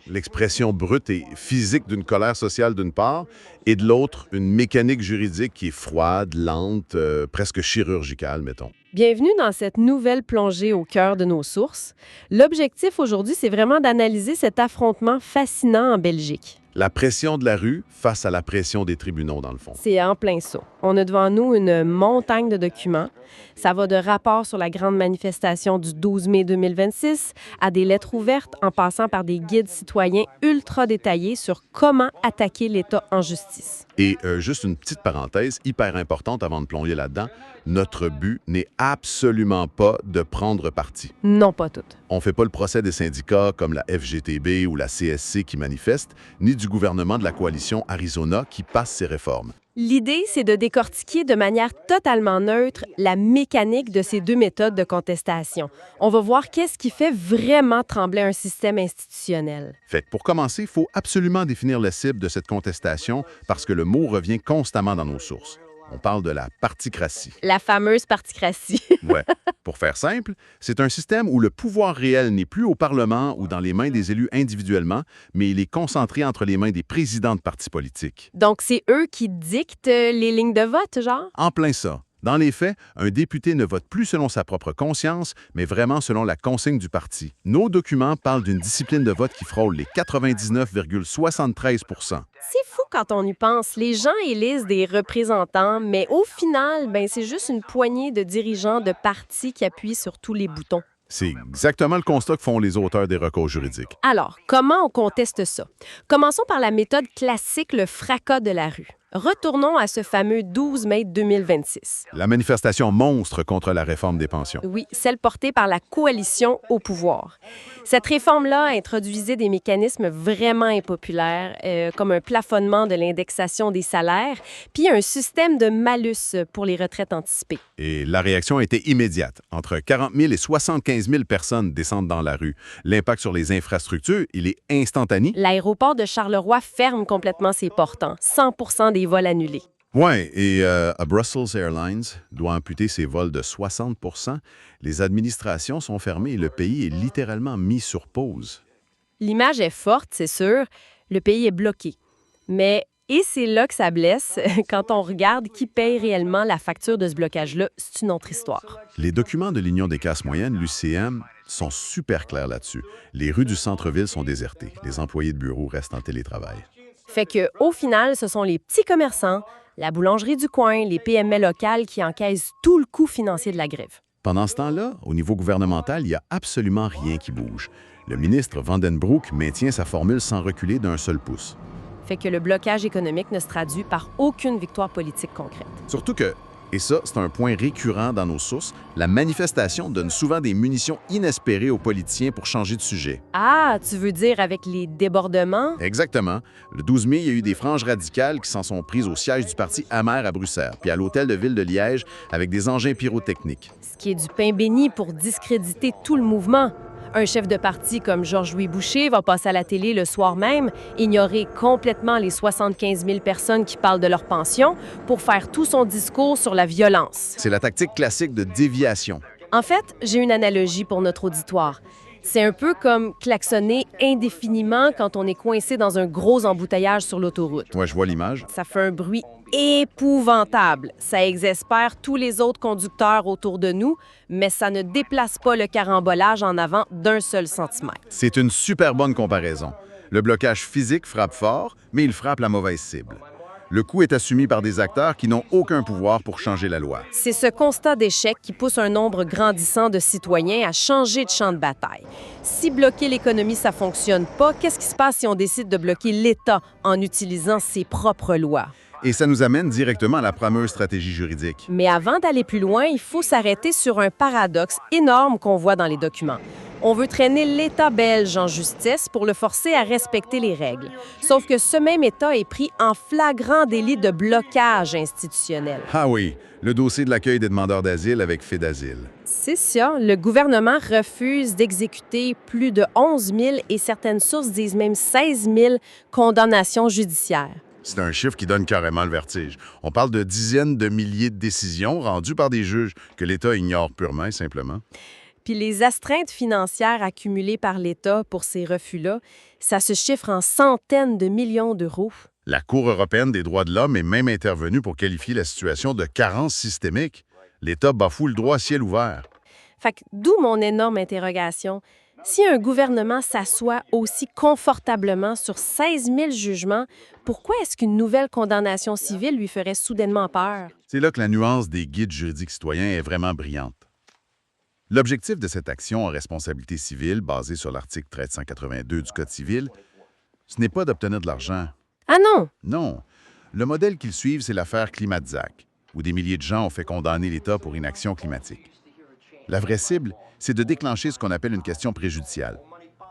l'expression brute et physique d'une colère sociale d'une part, et de l'autre, une mécanique juridique qui est froide, lente, presque chirurgicale, mettons. Bienvenue dans cette nouvelle plongée au cœur de nos sources. L'objectif aujourd'hui, c'est vraiment d'analyser cet affrontement fascinant en Belgique. La pression de la rue face à la pression des tribunaux, dans le fond. C'est en plein ça. On a devant nous une montagne de documents. Ça va de rapports sur la grande manifestation du 12 mai 2026 à des lettres ouvertes en passant par des guides citoyens ultra détaillés sur comment attaquer l'État en justice. Et juste une petite parenthèse hyper importante avant de plonger là-dedans, notre but n'est absolument pas de prendre parti. Non, pas toutes. On ne fait pas le procès des syndicats comme la FGTB ou la CSC qui manifestent, ni du gouvernement de la coalition Arizona qui passe ses réformes. L'idée, c'est de décortiquer de manière totalement neutre la mécanique de ces deux méthodes de contestation. On va voir qu'est-ce qui fait vraiment trembler un système institutionnel. Fait que pour commencer, il faut absolument définir la cible de cette contestation parce que le mot revient constamment dans nos sources. On parle de la particratie. La fameuse particratie. Ouais. Pour faire simple, c'est un système où le pouvoir réel n'est plus au Parlement ou dans les mains des élus individuellement, mais il est concentré entre les mains des présidents de partis politiques. Donc, c'est eux qui dictent les lignes de vote, genre? En plein ça. Dans les faits, un député ne vote plus selon sa propre conscience, mais vraiment selon la consigne du parti. Nos documents parlent d'une discipline de vote qui frôle les 99,73 %. C'est fou quand on y pense. Les gens élisent des représentants, mais au final, c'est juste une poignée de dirigeants de partis qui appuient sur tous les boutons. C'est exactement le constat que font les auteurs des recours juridiques. Alors, comment on conteste ça? Commençons par la méthode classique, le fracas de la rue. Retournons à ce fameux 12 mai 2026. La manifestation monstre contre la réforme des pensions. Oui, celle portée par la coalition au pouvoir. Cette réforme-là introduisait des mécanismes vraiment impopulaires, comme un plafonnement de l'indexation des salaires, puis un système de malus pour les retraites anticipées. Et la réaction a été immédiate. Entre 40 000 et 75 000 personnes descendent dans la rue. L'impact sur les infrastructures, il est instantané. L'aéroport de Charleroi ferme complètement ses portes, 100% des vols annulés. Oui, et à Brussels Airlines doit amputer ses vols de 60 %. Les administrations sont fermées et le pays est littéralement mis sur pause. L'image est forte, c'est sûr. Le pays est bloqué. Mais, et c'est là que ça blesse, quand on regarde qui paye réellement la facture de ce blocage-là, c'est une autre histoire. Les documents de l'Union des classes moyennes, l'UCM, sont super clairs là-dessus. Les rues du centre-ville sont désertées. Les employés de bureau restent en télétravail. Fait que, au final, ce sont les petits commerçants, la boulangerie du coin, les PME locales qui encaissent tout le coût financier de la grève. Pendant ce temps-là, au niveau gouvernemental, il n'y a absolument rien qui bouge. Le ministre Vandenbroek maintient sa formule sans reculer d'un seul pouce. Fait que le blocage économique ne se traduit par aucune victoire politique concrète. Surtout que, et ça, c'est un point récurrent dans nos sources, la manifestation donne souvent des munitions inespérées aux politiciens pour changer de sujet. Ah, tu veux dire avec les débordements? Exactement. Le 12 mai, il y a eu des franges radicales qui s'en sont prises au siège du parti Amer à Bruxelles, puis à l'hôtel de ville de Liège avec des engins pyrotechniques. Ce qui est du pain béni pour discréditer tout le mouvement. Un chef de parti comme Georges-Louis Boucher va passer à la télé le soir même, ignorer complètement les 75 000 personnes qui parlent de leur pension pour faire tout son discours sur la violence. C'est la tactique classique de déviation. En fait, j'ai une analogie pour notre auditoire. C'est un peu comme klaxonner indéfiniment quand on est coincé dans un gros embouteillage sur l'autoroute. Ouais, je vois l'image. Ça fait un bruit épouvantable. Ça exaspère tous les autres conducteurs autour de nous, mais ça ne déplace pas le carambolage en avant d'un seul centimètre. C'est une super bonne comparaison. Le blocage physique frappe fort, mais il frappe la mauvaise cible. Le coût est assumé par des acteurs qui n'ont aucun pouvoir pour changer la loi. C'est ce constat d'échec qui pousse un nombre grandissant de citoyens à changer de champ de bataille. Si bloquer l'économie, ça fonctionne pas, qu'est-ce qui se passe si on décide de bloquer l'État en utilisant ses propres lois? Et ça nous amène directement à la fameuse stratégie juridique. Mais avant d'aller plus loin, il faut s'arrêter sur un paradoxe énorme qu'on voit dans les documents. On veut traîner l'État belge en justice pour le forcer à respecter les règles. Sauf que ce même État est pris en flagrant délit de blocage institutionnel. Ah oui, le dossier de l'accueil des demandeurs d'asile avec fait d'asile. C'est ça. Le gouvernement refuse d'exécuter plus de 11 000 et certaines sources disent même 16 000 condamnations judiciaires. C'est un chiffre qui donne carrément le vertige. On parle de dizaines de milliers de décisions rendues par des juges que l'État ignore purement et simplement. Puis les astreintes financières accumulées par l'État pour ces refus-là, ça se chiffre en centaines de millions d'euros. La Cour européenne des droits de l'homme est même intervenue pour qualifier la situation de carence systémique. L'État bafoue le droit à ciel ouvert. Fait que d'où mon énorme interrogation. Si un gouvernement s'assoit aussi confortablement sur 16 000 jugements, pourquoi est-ce qu'une nouvelle condamnation civile lui ferait soudainement peur? C'est là que la nuance des guides juridiques citoyens est vraiment brillante. L'objectif de cette action en responsabilité civile, basée sur l'article 1382 du Code civil, ce n'est pas d'obtenir de l'argent. Ah non! Non. Le modèle qu'ils suivent, c'est l'affaire Climat-Zac, où des milliers de gens ont fait condamner l'État pour inaction climatique. La vraie cible, c'est de déclencher ce qu'on appelle une question préjudiciale.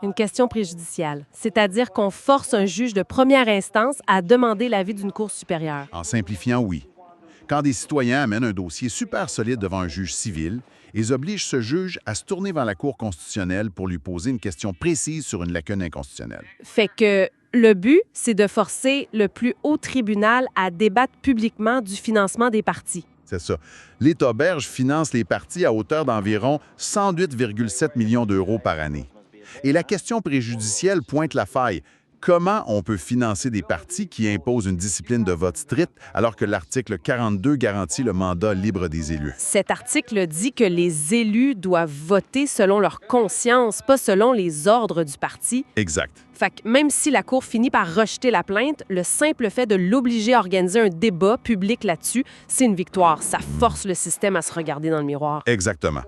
Une question préjudiciale, c'est-à-dire qu'on force un juge de première instance à demander l'avis d'une cour supérieure. En simplifiant, oui. Quand des citoyens amènent un dossier super solide devant un juge civil, ils obligent ce juge à se tourner vers la Cour constitutionnelle pour lui poser une question précise sur une lacune inconstitutionnelle. Fait que le but, c'est de forcer le plus haut tribunal à débattre publiquement du financement des partis. C'est ça. L'État belge finance les partis à hauteur d'environ 108,7 millions d'euros par année. Et la question préjudicielle pointe la faille. Comment on peut financer des partis qui imposent une discipline de vote stricte alors que l'article 42 garantit le mandat libre des élus? Cet article dit que les élus doivent voter selon leur conscience, pas selon les ordres du parti. Exact. Fait que même si la Cour finit par rejeter la plainte, le simple fait de l'obliger à organiser un débat public là-dessus, c'est une victoire. Ça force le système à se regarder dans le miroir. Exactement.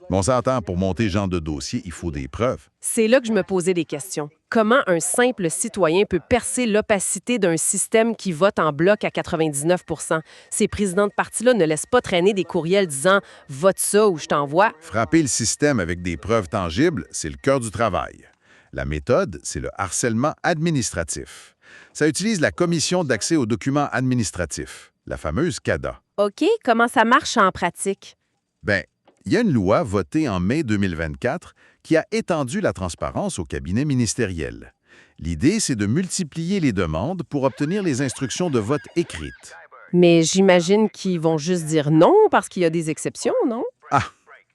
Mais on s'entend, pour monter ce genre de dossier, il faut des preuves. C'est là que je me posais des questions. Comment un simple citoyen peut percer l'opacité d'un système qui vote en bloc à 99 %? Ces présidents de partis-là ne laissent pas traîner des courriels disant « vote ça ou je t'envoie ». Frapper le système avec des preuves tangibles, c'est le cœur du travail. La méthode, c'est le harcèlement administratif. Ça utilise la Commission d'accès aux documents administratifs, la fameuse CADA. OK, comment ça marche en pratique? Bien, il y a une loi votée en mai 2024 qui a étendu la transparence au cabinet ministériel. L'idée, c'est de multiplier les demandes pour obtenir les instructions de vote écrites. Mais j'imagine qu'ils vont juste dire non parce qu'il y a des exceptions, non? Ah,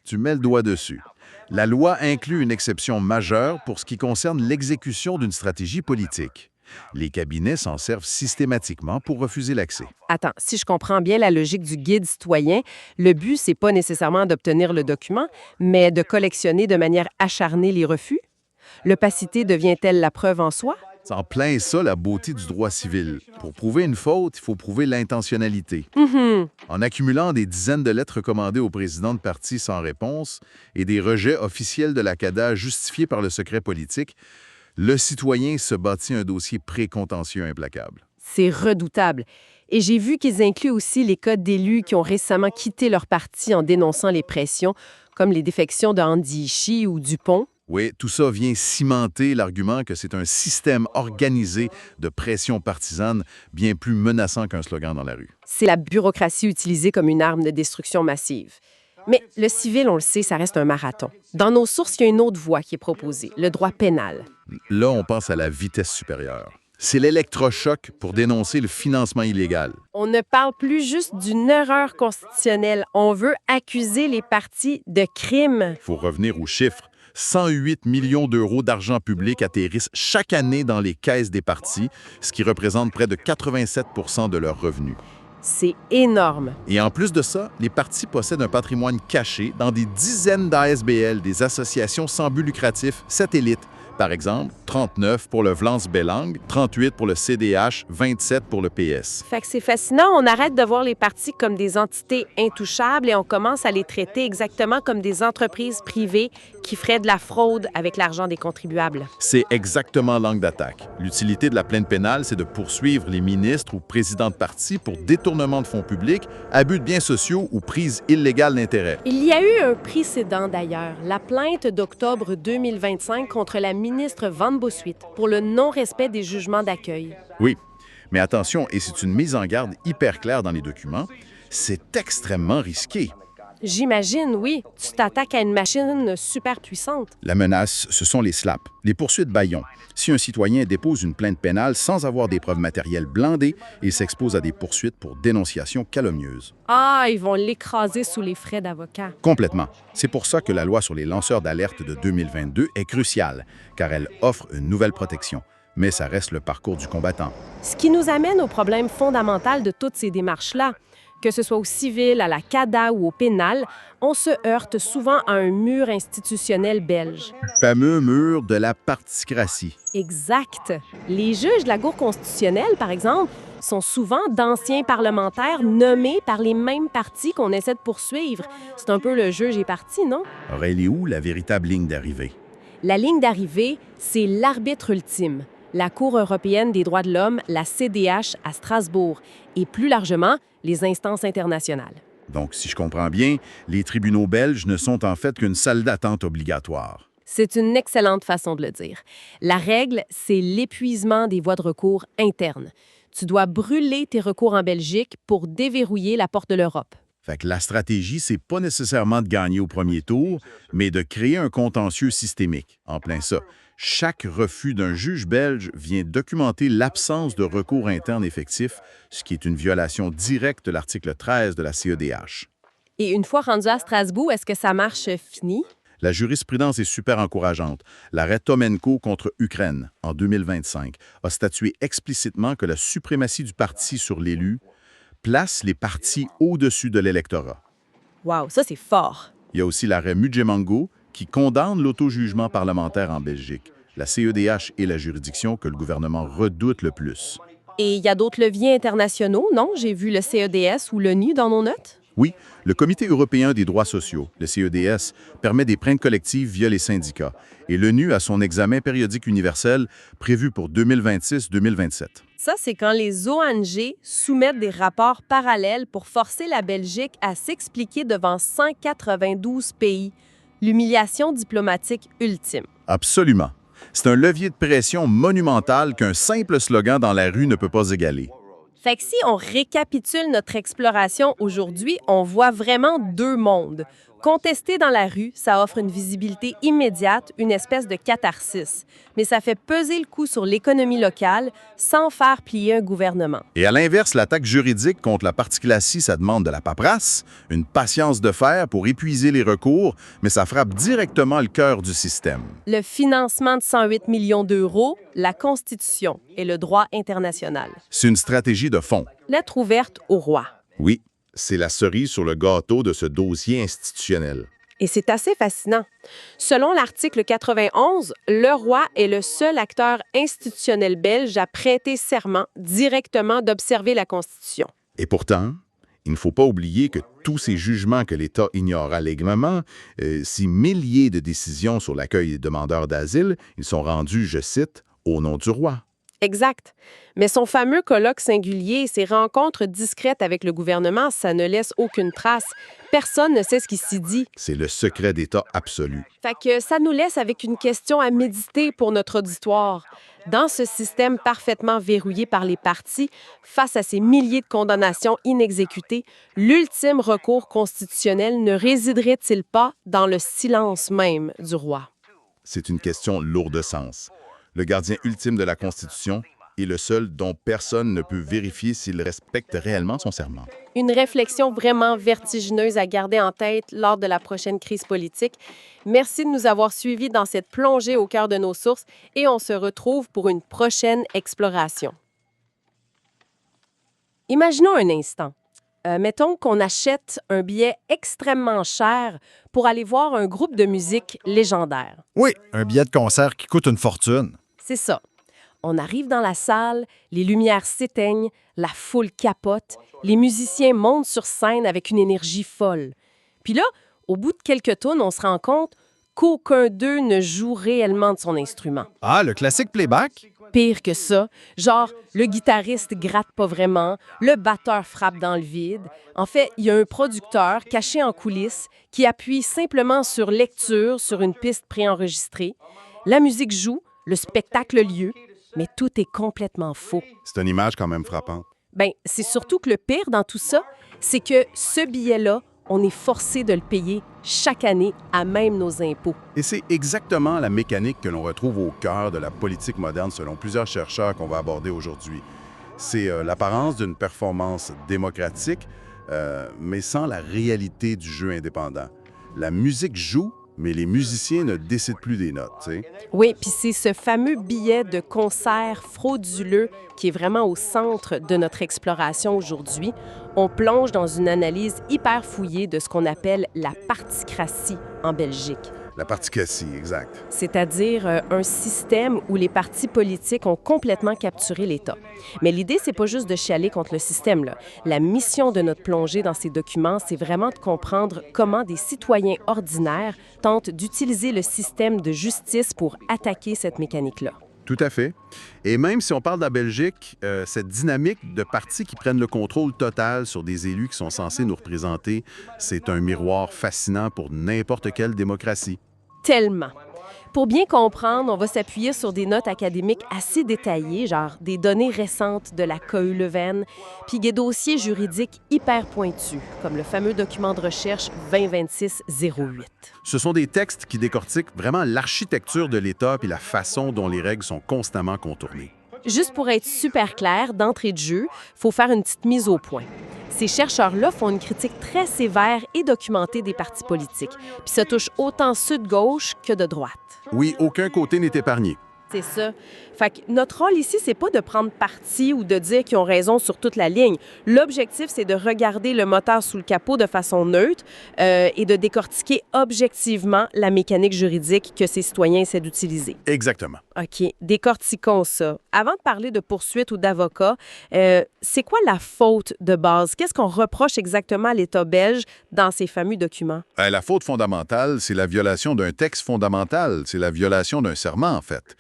tu mets le doigt dessus. La loi inclut une exception majeure pour ce qui concerne l'exécution d'une stratégie politique. Les cabinets s'en servent systématiquement pour refuser l'accès. Attends, si je comprends bien la logique du guide citoyen, le but, c'est pas nécessairement d'obtenir le document, mais de collectionner de manière acharnée les refus? L'opacité devient-elle la preuve en soi? C'est en plein ça la beauté du droit civil. Pour prouver une faute, il faut prouver l'intentionnalité. En accumulant des dizaines de lettres recommandées au président de parti sans réponse et des rejets officiels de la CADA justifiés par le secret politique, le citoyen se bâtit un dossier précontentieux implacable. C'est redoutable. Et j'ai vu qu'ils incluent aussi les cas d'élus qui ont récemment quitté leur parti en dénonçant les pressions, comme les défections de Andy Ishii ou Dupont. Oui, tout ça vient cimenter l'argument que c'est un système organisé de pression partisane bien plus menaçant qu'un slogan dans la rue. C'est la bureaucratie utilisée comme une arme de destruction massive. Mais le civil, on le sait, ça reste un marathon. Dans nos sources, il y a une autre voie qui est proposée, le droit pénal. Là, on pense à la vitesse supérieure. C'est l'électrochoc pour dénoncer le financement illégal. On ne parle plus juste d'une erreur constitutionnelle. On veut accuser les partis de crimes. Il faut revenir aux chiffres. 108 millions d'euros d'argent public atterrissent chaque année dans les caisses des partis, ce qui représente près de 87 % de leurs revenus. C'est énorme. Et en plus de ça, les partis possèdent un patrimoine caché dans des dizaines d'ASBL, des associations sans but lucratif satellites. Par exemple, 39 pour le Vlaams Belang, 38 pour le CDH, 27 pour le PS. Fait que c'est fascinant. On arrête de voir les partis comme des entités intouchables et on commence à les traiter exactement comme des entreprises privées qui feraient de la fraude avec l'argent des contribuables. C'est exactement l'angle d'attaque. L'utilité de la plainte pénale, c'est de poursuivre les ministres ou présidents de partis pour détournement de fonds publics, abus de biens sociaux ou prise illégale d'intérêts. Il y a eu un précédent d'ailleurs, la plainte d'octobre 2025 contre la ministre Van Bossuyt pour le non-respect des jugements d'accueil. Oui, mais attention, et c'est une mise en garde hyper claire dans les documents, c'est extrêmement risqué. J'imagine, oui. Tu t'attaques à une machine super puissante. La menace, ce sont les SLAP, les poursuites bâillons. Si un citoyen dépose une plainte pénale sans avoir des preuves matérielles blindées, il s'expose à des poursuites pour dénonciation calomnieuse. Ah, ils vont l'écraser sous les frais d'avocat. Complètement. C'est pour ça que la loi sur les lanceurs d'alerte de 2022 est cruciale, car elle offre une nouvelle protection. Mais ça reste le parcours du combattant. Ce qui nous amène au problème fondamental de toutes ces démarches-là. Que ce soit au civil, à la CADA ou au pénal, on se heurte souvent à un mur institutionnel belge. Le fameux mur de la particratie. Exact. Les juges de la Cour constitutionnelle, par exemple, sont souvent d'anciens parlementaires nommés par les mêmes partis qu'on essaie de poursuivre. C'est un peu le juge et parti, non? Alors, elle est où la véritable ligne d'arrivée? La ligne d'arrivée, c'est l'arbitre ultime. La Cour européenne des droits de l'homme, la CDH à Strasbourg, et plus largement, les instances internationales. Donc, si je comprends bien, les tribunaux belges ne sont en fait qu'une salle d'attente obligatoire. C'est une excellente façon de le dire. La règle, c'est l'épuisement des voies de recours internes. Tu dois brûler tes recours en Belgique pour déverrouiller la porte de l'Europe. Fait que la stratégie, c'est pas nécessairement de gagner au premier tour, mais de créer un contentieux systémique. En plein ça. Chaque refus d'un juge belge vient documenter l'absence de recours interne effectif, ce qui est une violation directe de l'article 13 de la CEDH. Et une fois rendu à Strasbourg, est-ce que ça marche fini? La jurisprudence est super encourageante. L'arrêt Tomenko contre Ukraine, en 2025, a statué explicitement que la suprématie du parti sur l'élu place les partis au-dessus de l'électorat. Wow, ça c'est fort. Il y a aussi l'arrêt Mujemango qui condamne l'auto-jugement parlementaire en Belgique. La CEDH est la juridiction que le gouvernement redoute le plus. Et il y a d'autres leviers internationaux, non? J'ai vu le CEDS ou l'ONU dans nos notes. Oui, le Comité européen des droits sociaux, le CEDS, permet des plaintes collectives via les syndicats et l'ONU a son examen périodique universel prévu pour 2026-2027. Ça, c'est quand les ONG soumettent des rapports parallèles pour forcer la Belgique à s'expliquer devant 192 pays. L'humiliation diplomatique ultime. Absolument. C'est un levier de pression monumental qu'un simple slogan dans la rue ne peut pas égaler. Fait que si on récapitule notre exploration aujourd'hui, on voit vraiment deux mondes. Contester dans la rue, ça offre une visibilité immédiate, une espèce de catharsis. Mais ça fait peser le coup sur l'économie locale sans faire plier un gouvernement. Et à l'inverse, l'attaque juridique contre la partie classique, ça demande de la paperasse, une patience de fer pour épuiser les recours, mais ça frappe directement le cœur du système. Le financement de 108 millions d'euros, la Constitution et le droit international. C'est une stratégie de fond. Lettre ouverte au roi. Oui, c'est la cerise sur le gâteau de ce dossier institutionnel. Et c'est assez fascinant. Selon l'article 91, le roi est le seul acteur institutionnel belge à prêter serment directement d'observer la Constitution. Et pourtant, il ne faut pas oublier que tous ces jugements que l'État ignore allègrement, ces milliers de décisions sur l'accueil des demandeurs d'asile, ils sont rendus, je cite, « au nom du roi ». Exact. Mais son fameux colloque singulier et ses rencontres discrètes avec le gouvernement, ça ne laisse aucune trace. Personne ne sait ce qui s'y dit. C'est le secret d'État absolu. Fait que ça nous laisse avec une question à méditer pour notre auditoire. Dans ce système parfaitement verrouillé par les partis, face à ces milliers de condamnations inexécutées, l'ultime recours constitutionnel ne résiderait-il pas dans le silence même du roi? C'est une question lourde de sens. Le gardien ultime de la Constitution est le seul dont personne ne peut vérifier s'il respecte réellement son serment. Une réflexion vraiment vertigineuse à garder en tête lors de la prochaine crise politique. Merci de nous avoir suivis dans cette plongée au cœur de nos sources et on se retrouve pour une prochaine exploration. Imaginons un instant. Mettons qu'on achète un billet extrêmement cher pour aller voir un groupe de musique légendaire. Oui, un billet de concert qui coûte une fortune. C'est ça. On arrive dans la salle, les lumières s'éteignent, la foule capote, les musiciens montent sur scène avec une énergie folle. Puis là, au bout de quelques tours, on se rend compte qu'aucun d'eux ne joue réellement de son instrument. Ah, le classique playback? Pire que ça, genre le guitariste gratte pas vraiment, le batteur frappe dans le vide. En fait, il y a un producteur caché en coulisses qui appuie simplement sur lecture sur une piste préenregistrée. La musique joue, le spectacle lieu, mais tout est complètement faux. C'est une image quand même frappante. Bien, c'est surtout que le pire dans tout ça, c'est que ce billet-là, on est forcé de le payer chaque année à même nos impôts. Et c'est exactement la mécanique que l'on retrouve au cœur de la politique moderne selon plusieurs chercheurs qu'on va aborder aujourd'hui. C'est l'apparence d'une performance démocratique, mais sans la réalité du jeu indépendant. La musique joue, mais les musiciens ne décident plus des notes, tu sais. Oui, puis c'est ce fameux billet de concert frauduleux qui est vraiment au centre de notre exploration aujourd'hui. On plonge dans une analyse hyper fouillée de ce qu'on appelle la particratie en Belgique. La particratie, exact. C'est-à-dire un système où les partis politiques ont complètement capturé l'État. Mais l'idée, c'est pas juste de chialer contre le système, là. La mission de notre plongée dans ces documents, c'est vraiment de comprendre comment des citoyens ordinaires tentent d'utiliser le système de justice pour attaquer cette mécanique-là. Tout à fait. Et même si on parle de la Belgique, cette dynamique de partis qui prennent le contrôle total sur des élus qui sont censés nous représenter, c'est un miroir fascinant pour n'importe quelle démocratie. Tellement. Pour bien comprendre, on va s'appuyer sur des notes académiques assez détaillées, genre des données récentes de la Cohue Leuven, puis des dossiers juridiques hyper pointus, comme le fameux document de recherche 2026-08. Ce sont des textes qui décortiquent vraiment l'architecture de l'État puis la façon dont les règles sont constamment contournées. Juste pour être super clair, d'entrée de jeu, il faut faire une petite mise au point. Ces chercheurs-là font une critique très sévère et documentée des partis politiques, puis ça touche autant ceux de gauche que de droite. Oui, aucun côté n'est épargné. C'est ça. Fait que notre rôle ici, c'est pas de prendre parti ou de dire qu'ils ont raison sur toute la ligne. L'objectif, c'est de regarder le moteur sous le capot de façon neutre et de décortiquer objectivement la mécanique juridique que ces citoyens essaient d'utiliser. Exactement. OK, décortiquons ça. Avant de parler de poursuite ou d'avocat, c'est quoi la faute de base? Qu'est-ce qu'on reproche exactement à l'État belge dans ces fameux documents? La faute fondamentale, c'est la violation d'un texte fondamental. C'est la violation d'un serment, en fait.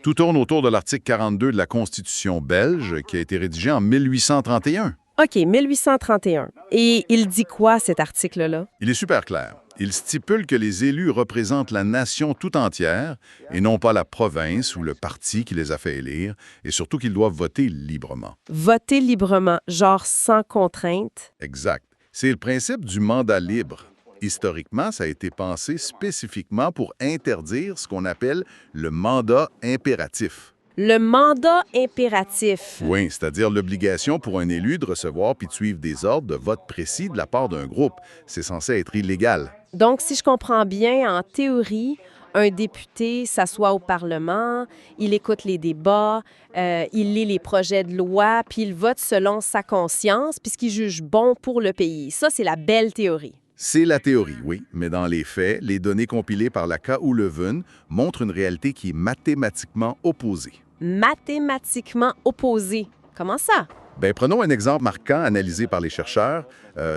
Tout tourne autour de l'article 42 de la Constitution belge qui a été rédigé en 1831. OK, 1831. Et il dit quoi, cet article-là? Il est super clair. Il stipule que les élus représentent la nation tout entière et non pas la province ou le parti qui les a fait élire, et surtout qu'ils doivent voter librement. Voter librement, genre sans contrainte? Exact. C'est le principe du mandat libre. Historiquement, ça a été pensé spécifiquement pour interdire ce qu'on appelle le mandat impératif. Le mandat impératif. Oui, c'est-à-dire l'obligation pour un élu de recevoir puis de suivre des ordres de vote précis de la part d'un groupe. C'est censé être illégal. Donc, si je comprends bien, en théorie, un député s'assoit au Parlement, il écoute les débats, il lit les projets de loi, puis il vote selon sa conscience, puis ce qu'il juge bon pour le pays. Ça, c'est la belle théorie. C'est la théorie, oui, mais dans les faits, les données compilées par la KU Leuven montrent une réalité qui est mathématiquement opposée. Mathématiquement opposée. Comment ça? Bien, prenons un exemple marquant analysé par les chercheurs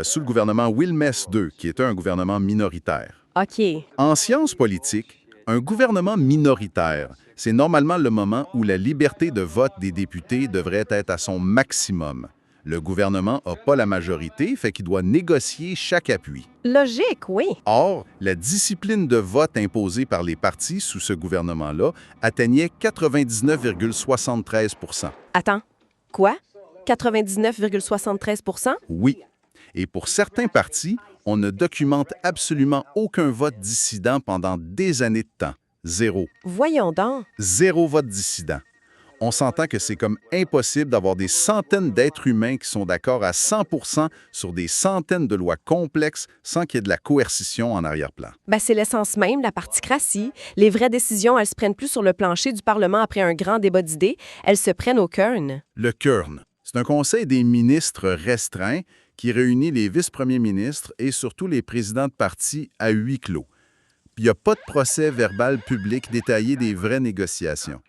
sous le gouvernement Wilmès II, qui était un gouvernement minoritaire. OK. En sciences politiques, un gouvernement minoritaire, c'est normalement le moment où la liberté de vote des députés devrait être à son maximum. Le gouvernement n'a pas la majorité, fait qu'il doit négocier chaque appui. Logique, oui. Or, la discipline de vote imposée par les partis sous ce gouvernement-là atteignait 99,73 %. Attends, quoi? 99,73 %? Oui. Et pour certains partis, on ne documente absolument aucun vote dissident pendant des années de temps. Zéro. Voyons donc. Zéro vote dissident. On s'entend que c'est comme impossible d'avoir des centaines d'êtres humains qui sont d'accord à 100% sur des centaines de lois complexes sans qu'il y ait de la coercition en arrière-plan. Ben, c'est l'essence même, la particratie. Les vraies décisions, elles se prennent plus sur le plancher du Parlement après un grand débat d'idées, elles se prennent au Kern. Le Kern, c'est un conseil des ministres restreint qui réunit les vice-premiers ministres et surtout les présidents de partis à huis clos. Puis il n'y a pas de procès verbal public détaillé des vraies négociations.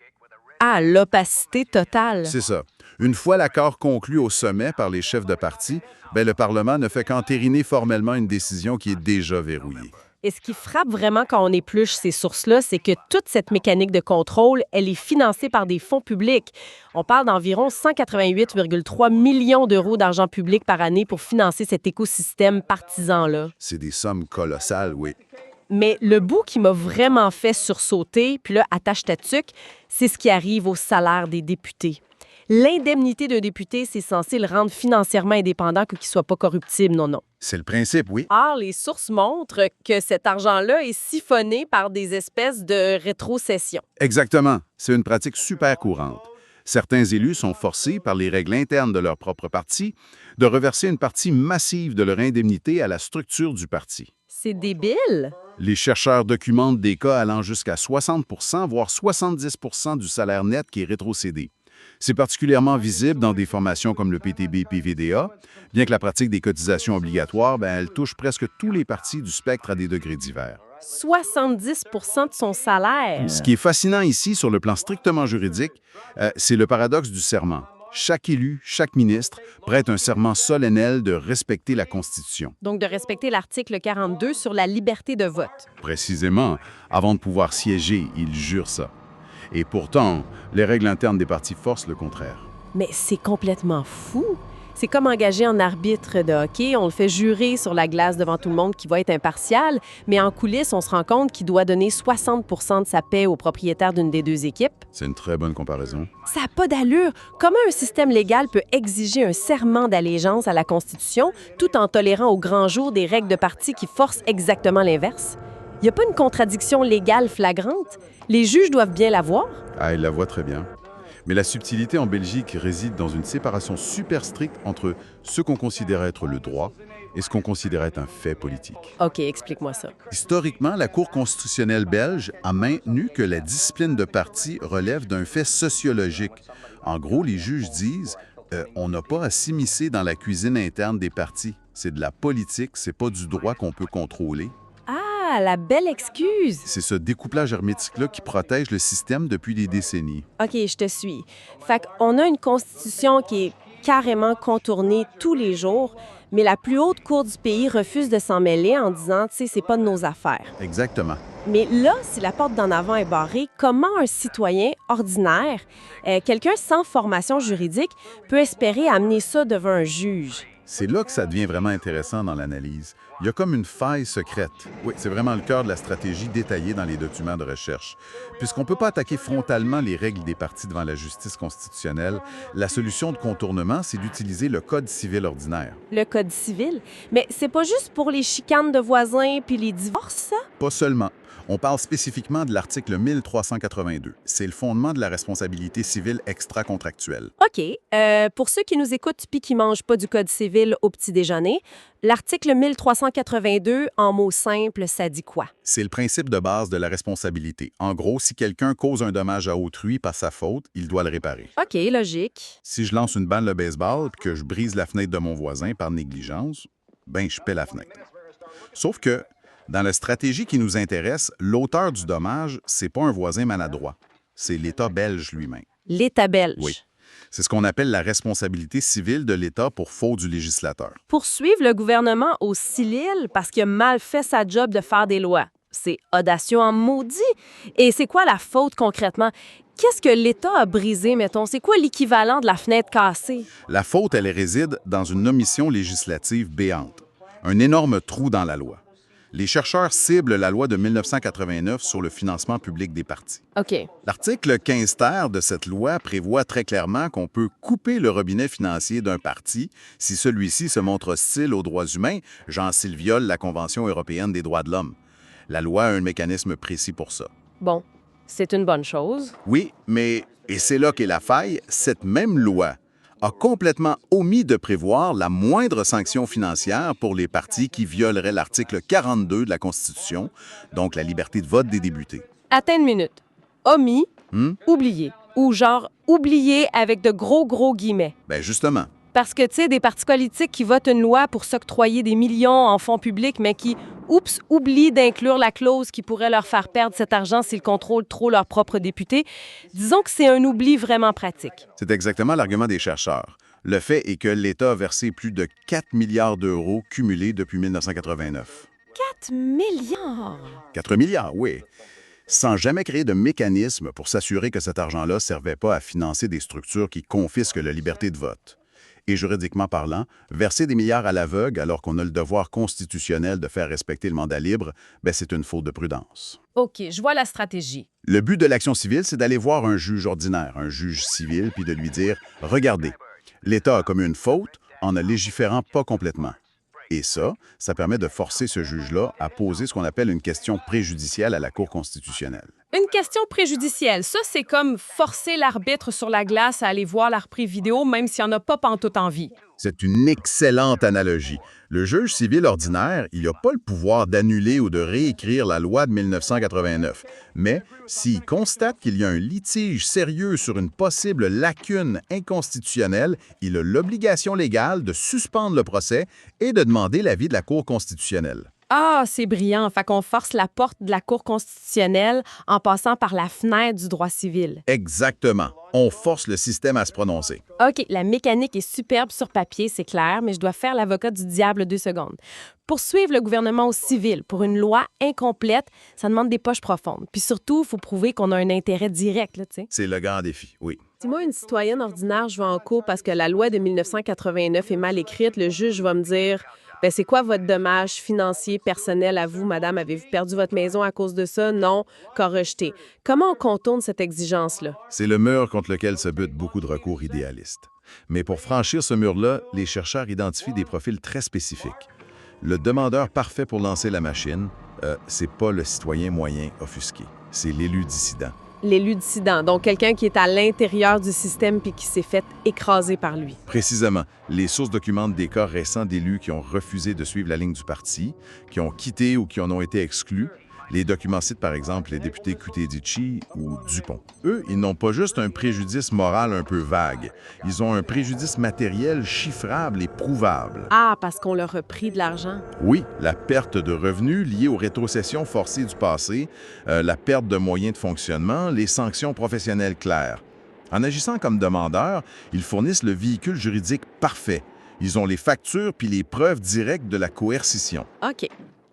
Ah, l'opacité totale. C'est ça. Une fois l'accord conclu au sommet par les chefs de parti, le Parlement ne fait qu'entériner formellement une décision qui est déjà verrouillée. Et ce qui frappe vraiment quand on épluche ces sources-là, c'est que toute cette mécanique de contrôle, elle est financée par des fonds publics. On parle d'environ 188,3 millions d'euros d'argent public par année pour financer cet écosystème partisan-là. C'est des sommes colossales, oui. Mais le bout qui m'a vraiment fait sursauter, puis là, attache ta tuque, c'est ce qui arrive au salaire des députés. L'indemnité d'un député, c'est censé le rendre financièrement indépendant, qu'il ne soit pas corruptible, non. C'est le principe, oui. Or, les sources montrent que cet argent-là est siphonné par des espèces de rétrocessions. Exactement. C'est une pratique super courante. Certains élus sont forcés, par les règles internes de leur propre parti, de reverser une partie massive de leur indemnité à la structure du parti. C'est débile! Les chercheurs documentent des cas allant jusqu'à 60 %, voire 70 % du salaire net qui est rétrocédé. C'est particulièrement visible dans des formations comme le PTB-PVDA, bien que la pratique des cotisations obligatoires, elle touche presque tous les partis du spectre à des degrés divers. 70 % de son salaire! Ce qui est fascinant ici, sur le plan strictement juridique, c'est le paradoxe du serment. Chaque élu, chaque ministre prête un serment solennel de respecter la Constitution. Donc de respecter l'article 42 sur la liberté de vote. Précisément, avant de pouvoir siéger, il jure ça. Et pourtant, les règles internes des partis forcent le contraire. Mais c'est complètement fou! C'est comme engager un arbitre de hockey. On le fait jurer sur la glace devant tout le monde qu'il va être impartial, mais en coulisses, on se rend compte qu'il doit donner 60 % de sa paie au propriétaire d'une des deux équipes. C'est une très bonne comparaison. Ça n'a pas d'allure. Comment un système légal peut exiger un serment d'allégeance à la Constitution tout en tolérant au grand jour des règles de parti qui forcent exactement l'inverse? Il n'y a pas une contradiction légale flagrante? Les juges doivent bien la voir? Ah, ils la voient très bien. Mais la subtilité en Belgique réside dans une séparation super stricte entre ce qu'on considère être le droit et ce qu'on considère être un fait politique. OK, explique-moi ça. Historiquement, la Cour constitutionnelle belge a maintenu que la discipline de parti relève d'un fait sociologique. En gros, les juges disent on n'a pas à s'immiscer dans la cuisine interne des partis. C'est de la politique, c'est pas du droit qu'on peut contrôler. Ah, la belle excuse! C'est ce découplage hermétique-là qui protège le système depuis des décennies. OK, je te suis. Fait qu'on a une constitution qui est carrément contournée tous les jours, mais la plus haute cour du pays refuse de s'en mêler en disant, tu sais, c'est pas de nos affaires. Exactement. Mais là, si la porte d'en avant est barrée, comment un citoyen ordinaire, quelqu'un sans formation juridique, peut espérer amener ça devant un juge? C'est là que ça devient vraiment intéressant dans l'analyse. Il y a comme une faille secrète. Oui, c'est vraiment le cœur de la stratégie détaillée dans les documents de recherche. Puisqu'on ne peut pas attaquer frontalement les règles des partis devant la justice constitutionnelle, la solution de contournement, c'est d'utiliser le Code civil ordinaire. Le Code civil? Mais c'est pas juste pour les chicanes de voisins puis les divorces, ça? Pas seulement. On parle spécifiquement de l'article 1382. C'est le fondement de la responsabilité civile extra-contractuelle. OK. Pour ceux qui nous écoutent puis qui mangent pas du Code civil au petit déjeuner, l'article 1382, en mots simples, ça dit quoi? C'est le principe de base de la responsabilité. En gros, si quelqu'un cause un dommage à autrui par sa faute, il doit le réparer. OK, logique. Si je lance une balle de baseball et que je brise la fenêtre de mon voisin par négligence, ben je paie la fenêtre. Sauf que, dans la stratégie qui nous intéresse, l'auteur du dommage, c'est pas un voisin maladroit. C'est l'État belge lui-même. L'État belge. Oui. C'est ce qu'on appelle la responsabilité civile de l'État pour faute du législateur. Poursuivre le gouvernement au civil parce qu'il a mal fait sa job de faire des lois. C'est audacieux en maudit. Et c'est quoi la faute concrètement? Qu'est-ce que l'État a brisé, mettons? C'est quoi l'équivalent de la fenêtre cassée? La faute, elle réside dans une omission législative béante. Un énorme trou dans la loi. Les chercheurs ciblent la loi de 1989 sur le financement public des partis. OK. L'article 15 ter de cette loi prévoit très clairement qu'on peut couper le robinet financier d'un parti si celui-ci se montre hostile aux droits humains, genre s'il viole la Convention européenne des droits de l'homme. La loi a un mécanisme précis pour ça. Bon, c'est une bonne chose. Oui, mais, et c'est là qu'est la faille, cette même loi a complètement omis de prévoir la moindre sanction financière pour les partis qui violeraient l'article 42 de la Constitution, donc la liberté de vote des députés. Attends une minute. Omis, oublié. Ou genre oublié avec de gros guillemets. Ben justement. Parce que, tu sais, des partis politiques qui votent une loi pour s'octroyer des millions en fonds publics, mais qui, oublient d'inclure la clause qui pourrait leur faire perdre cet argent s'ils contrôlent trop leurs propres députés. Disons que c'est un oubli vraiment pratique. C'est exactement l'argument des chercheurs. Le fait est que l'État a versé plus de 4 milliards d'euros cumulés depuis 1989. 4 milliards! 4 milliards, oui. Sans jamais créer de mécanisme pour s'assurer que cet argent-là ne servait pas à financer des structures qui confisquent la liberté de vote. Et juridiquement parlant, verser des milliards à l'aveugle alors qu'on a le devoir constitutionnel de faire respecter le mandat libre, ben c'est une faute de prudence. OK, je vois la stratégie. Le but de l'action civile, c'est d'aller voir un juge ordinaire, un juge civil, puis de lui dire « Regardez, l'État a commis une faute en ne légiférant pas complètement. » Et ça permet de forcer ce juge-là à poser ce qu'on appelle une question préjudicielle à la Cour constitutionnelle. Une question préjudicielle, ça, c'est comme forcer l'arbitre sur la glace à aller voir la reprise vidéo, même s'il n'y en a pas pantoute envie. C'est une excellente analogie. Le juge civil ordinaire, il n'a pas le pouvoir d'annuler ou de réécrire la loi de 1989. Mais s'il constate qu'il y a un litige sérieux sur une possible lacune inconstitutionnelle, il a l'obligation légale de suspendre le procès et de demander l'avis de la Cour constitutionnelle. Ah, c'est brillant. Fait qu'on force la porte de la Cour constitutionnelle en passant par la fenêtre du droit civil. Exactement. On force le système à se prononcer. OK, la mécanique est superbe sur papier, c'est clair, mais je dois faire l'avocat du diable 2 secondes. Poursuivre le gouvernement au civil pour une loi incomplète, ça demande des poches profondes. Puis surtout, il faut prouver qu'on a un intérêt direct, là, tu sais. C'est le grand défi, oui. Si moi, une citoyenne ordinaire, je vais en cours parce que la loi de 1989 est mal écrite, le juge va me dire... Bien, c'est quoi votre dommage financier personnel à vous, madame? Avez-vous perdu votre maison à cause de ça? Non, qu'à rejeter. Comment on contourne cette exigence-là? C'est le mur contre lequel se butent beaucoup de recours idéalistes. Mais pour franchir ce mur-là, les chercheurs identifient des profils très spécifiques. Le demandeur parfait pour lancer la machine, c'est pas le citoyen moyen offusqué, c'est l'élu dissident. L'élu dissident, donc quelqu'un qui est à l'intérieur du système puis qui s'est fait écraser par lui. Précisément, les sources documentent des cas récents d'élus qui ont refusé de suivre la ligne du parti, qui ont quitté ou qui en ont été exclus. Les documents citent par exemple les députés Kutedici ou Dupont. Eux, ils n'ont pas juste un préjudice moral un peu vague. Ils ont un préjudice matériel chiffrable et prouvable. Ah, parce qu'on leur a pris de l'argent. Oui, la perte de revenus liée aux rétrocessions forcées du passé, la perte de moyens de fonctionnement, les sanctions professionnelles claires. En agissant comme demandeurs, ils fournissent le véhicule juridique parfait. Ils ont les factures puis les preuves directes de la coercition. OK.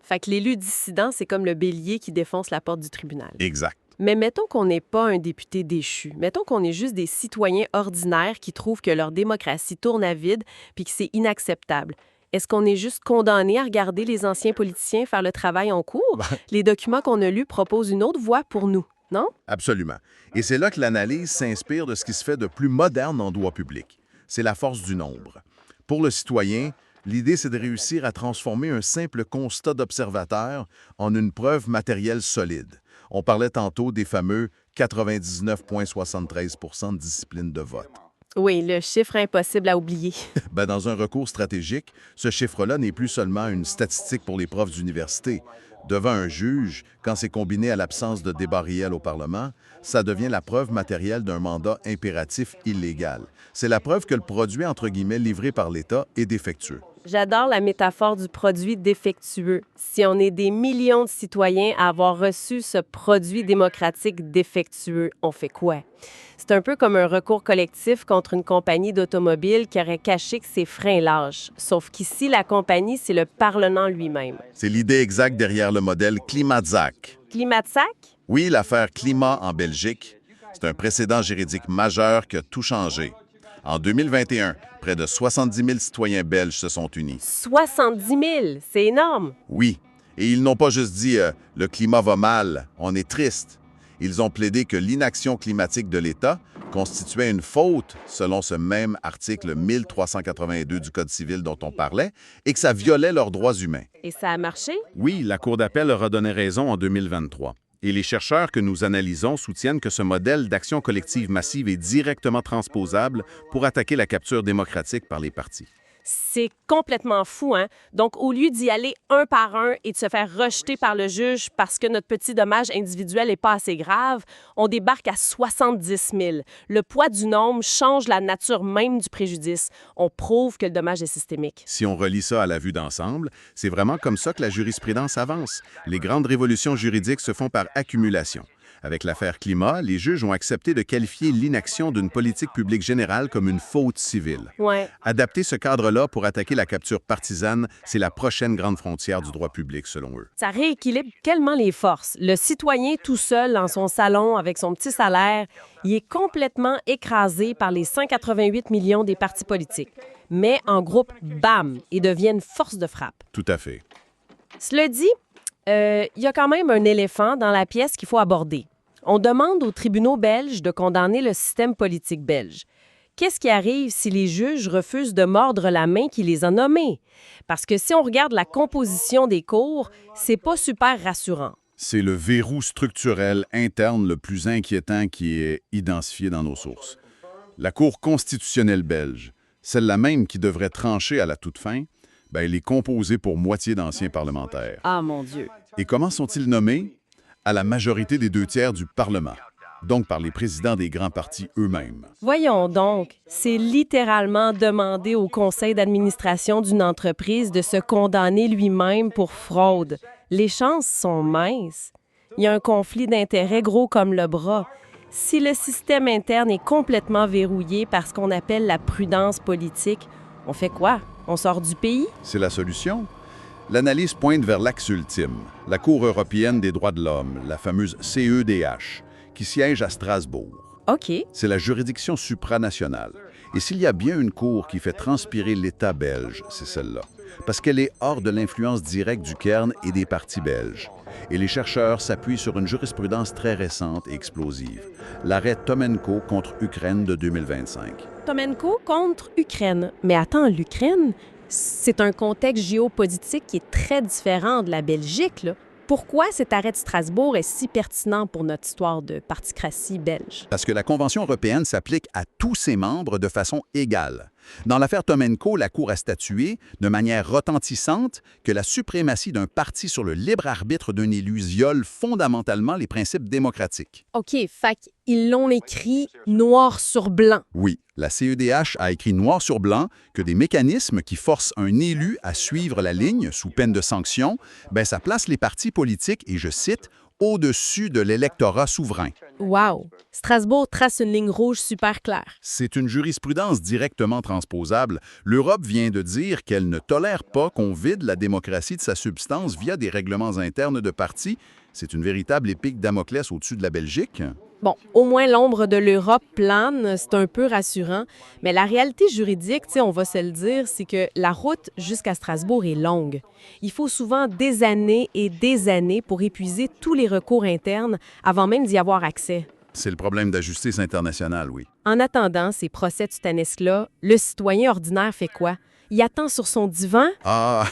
Fait que l'élu dissident, c'est comme le bélier qui défonce la porte du tribunal. Exact. Mais mettons qu'on n'est pas un député déchu. Mettons qu'on est juste des citoyens ordinaires qui trouvent que leur démocratie tourne à vide puis que c'est inacceptable. Est-ce qu'on est juste condamné à regarder les anciens politiciens faire le travail en cours? Les documents qu'on a lus proposent une autre voie pour nous, non? Absolument. Et c'est là que l'analyse s'inspire de ce qui se fait de plus moderne en droit public. C'est la force du nombre. Pour le citoyen, l'idée, c'est de réussir à transformer un simple constat d'observateur en une preuve matérielle solide. On parlait tantôt des fameux 99,73 % de discipline de vote. Oui, le chiffre impossible à oublier. Dans un recours stratégique, ce chiffre-là n'est plus seulement une statistique pour les profs d'université. Devant un juge, quand c'est combiné à l'absence de débat réel au Parlement, ça devient la preuve matérielle d'un mandat impératif illégal. C'est la preuve que le produit, entre guillemets, livré par l'État est défectueux. J'adore la métaphore du produit défectueux. Si on est des millions de citoyens à avoir reçu ce produit démocratique défectueux, on fait quoi? C'est un peu comme un recours collectif contre une compagnie d'automobile qui aurait caché que ses freins lâchent. Sauf qu'ici, la compagnie, c'est le Parlement lui-même. C'est l'idée exacte derrière le modèle Klimatzak. Klimatzak? Oui, l'affaire Climat en Belgique, c'est un précédent juridique majeur qui a tout changé. En 2021, près de 70 000 citoyens belges se sont unis. 70 000, c'est énorme! Oui, et ils n'ont pas juste dit « le climat va mal, on est triste ». Ils ont plaidé que l'inaction climatique de l'État constituait une faute, selon ce même article 1382 du Code civil dont on parlait, et que ça violait leurs droits humains. Et ça a marché? Oui, la Cour d'appel leur a donné raison en 2023. Et les chercheurs que nous analysons soutiennent que ce modèle d'action collective massive est directement transposable pour attaquer la capture démocratique par les partis. C'est complètement fou, hein? Donc, au lieu d'y aller un par un et de se faire rejeter par le juge parce que notre petit dommage individuel n'est pas assez grave, on débarque à 70 000. Le poids du nombre change la nature même du préjudice. On prouve que le dommage est systémique. Si on relie ça à la vue d'ensemble, c'est vraiment comme ça que la jurisprudence avance. Les grandes révolutions juridiques se font par accumulation. Avec l'affaire Climat, les juges ont accepté de qualifier l'inaction d'une politique publique générale comme une faute civile. Ouais. Adapter ce cadre-là pour attaquer la capture partisane, c'est la prochaine grande frontière du droit public, selon eux. Ça rééquilibre tellement les forces. Le citoyen tout seul dans son salon avec son petit salaire, il est complètement écrasé par les 188 millions des partis politiques. Mais en groupe, bam, il devient une force de frappe. Tout à fait. Cela dit, il y a quand même un éléphant dans la pièce qu'il faut aborder. On demande aux tribunaux belges de condamner le système politique belge. Qu'est-ce qui arrive si les juges refusent de mordre la main qui les a nommés? Parce que si on regarde la composition des cours, c'est pas super rassurant. C'est le verrou structurel interne le plus inquiétant qui est identifié dans nos sources. La Cour constitutionnelle belge, celle-là même qui devrait trancher à la toute fin, elle est composée pour moitié d'anciens parlementaires. Ah, mon Dieu! Et comment sont-ils nommés? À la majorité des 2/3 du Parlement, donc par les présidents des grands partis eux-mêmes. Voyons donc, c'est littéralement demander au conseil d'administration d'une entreprise de se condamner lui-même pour fraude. Les chances sont minces. Il y a un conflit d'intérêts gros comme le bras. Si le système interne est complètement verrouillé par ce qu'on appelle la prudence politique, on fait quoi? On sort du pays? C'est la solution. L'analyse pointe vers l'axe ultime, la Cour européenne des droits de l'homme, la fameuse CEDH, qui siège à Strasbourg. OK. C'est la juridiction supranationale. Et s'il y a bien une cour qui fait transpirer l'État belge, c'est celle-là. Parce qu'elle est hors de l'influence directe du Cairn et des partis belges. Et les chercheurs s'appuient sur une jurisprudence très récente et explosive, l'arrêt Tomenko contre Ukraine de 2025. Tomenko contre Ukraine. Mais attends, l'Ukraine, c'est un contexte géopolitique qui est très différent de la Belgique, là. Pourquoi cet arrêt de Strasbourg est si pertinent pour notre histoire de particratie belge? Parce que la Convention européenne s'applique à tous ses membres de façon égale. Dans l'affaire Tomenko, la Cour a statué, de manière retentissante, que la suprématie d'un parti sur le libre arbitre d'un élu viole fondamentalement les principes démocratiques. OK, fait qu'ils l'ont écrit noir sur blanc. Oui, la CEDH a écrit noir sur blanc que des mécanismes qui forcent un élu à suivre la ligne sous peine de sanction, ça place les partis politiques, et je cite, au-dessus de l'électorat souverain. Wow! Strasbourg trace une ligne rouge super claire. C'est une jurisprudence directement transposable. L'Europe vient de dire qu'elle ne tolère pas qu'on vide la démocratie de sa substance via des règlements internes de partis. C'est une véritable épée de Damoclès au-dessus de la Belgique. Bon, au moins l'ombre de l'Europe plane, c'est un peu rassurant, mais la réalité juridique, on va se le dire, c'est que la route jusqu'à Strasbourg est longue. Il faut souvent des années et des années pour épuiser tous les recours internes avant même d'y avoir accès. C'est le problème de la justice internationale, oui. En attendant ces procès tutanesques-là, le citoyen ordinaire fait quoi? Il attend sur son divan? Ah,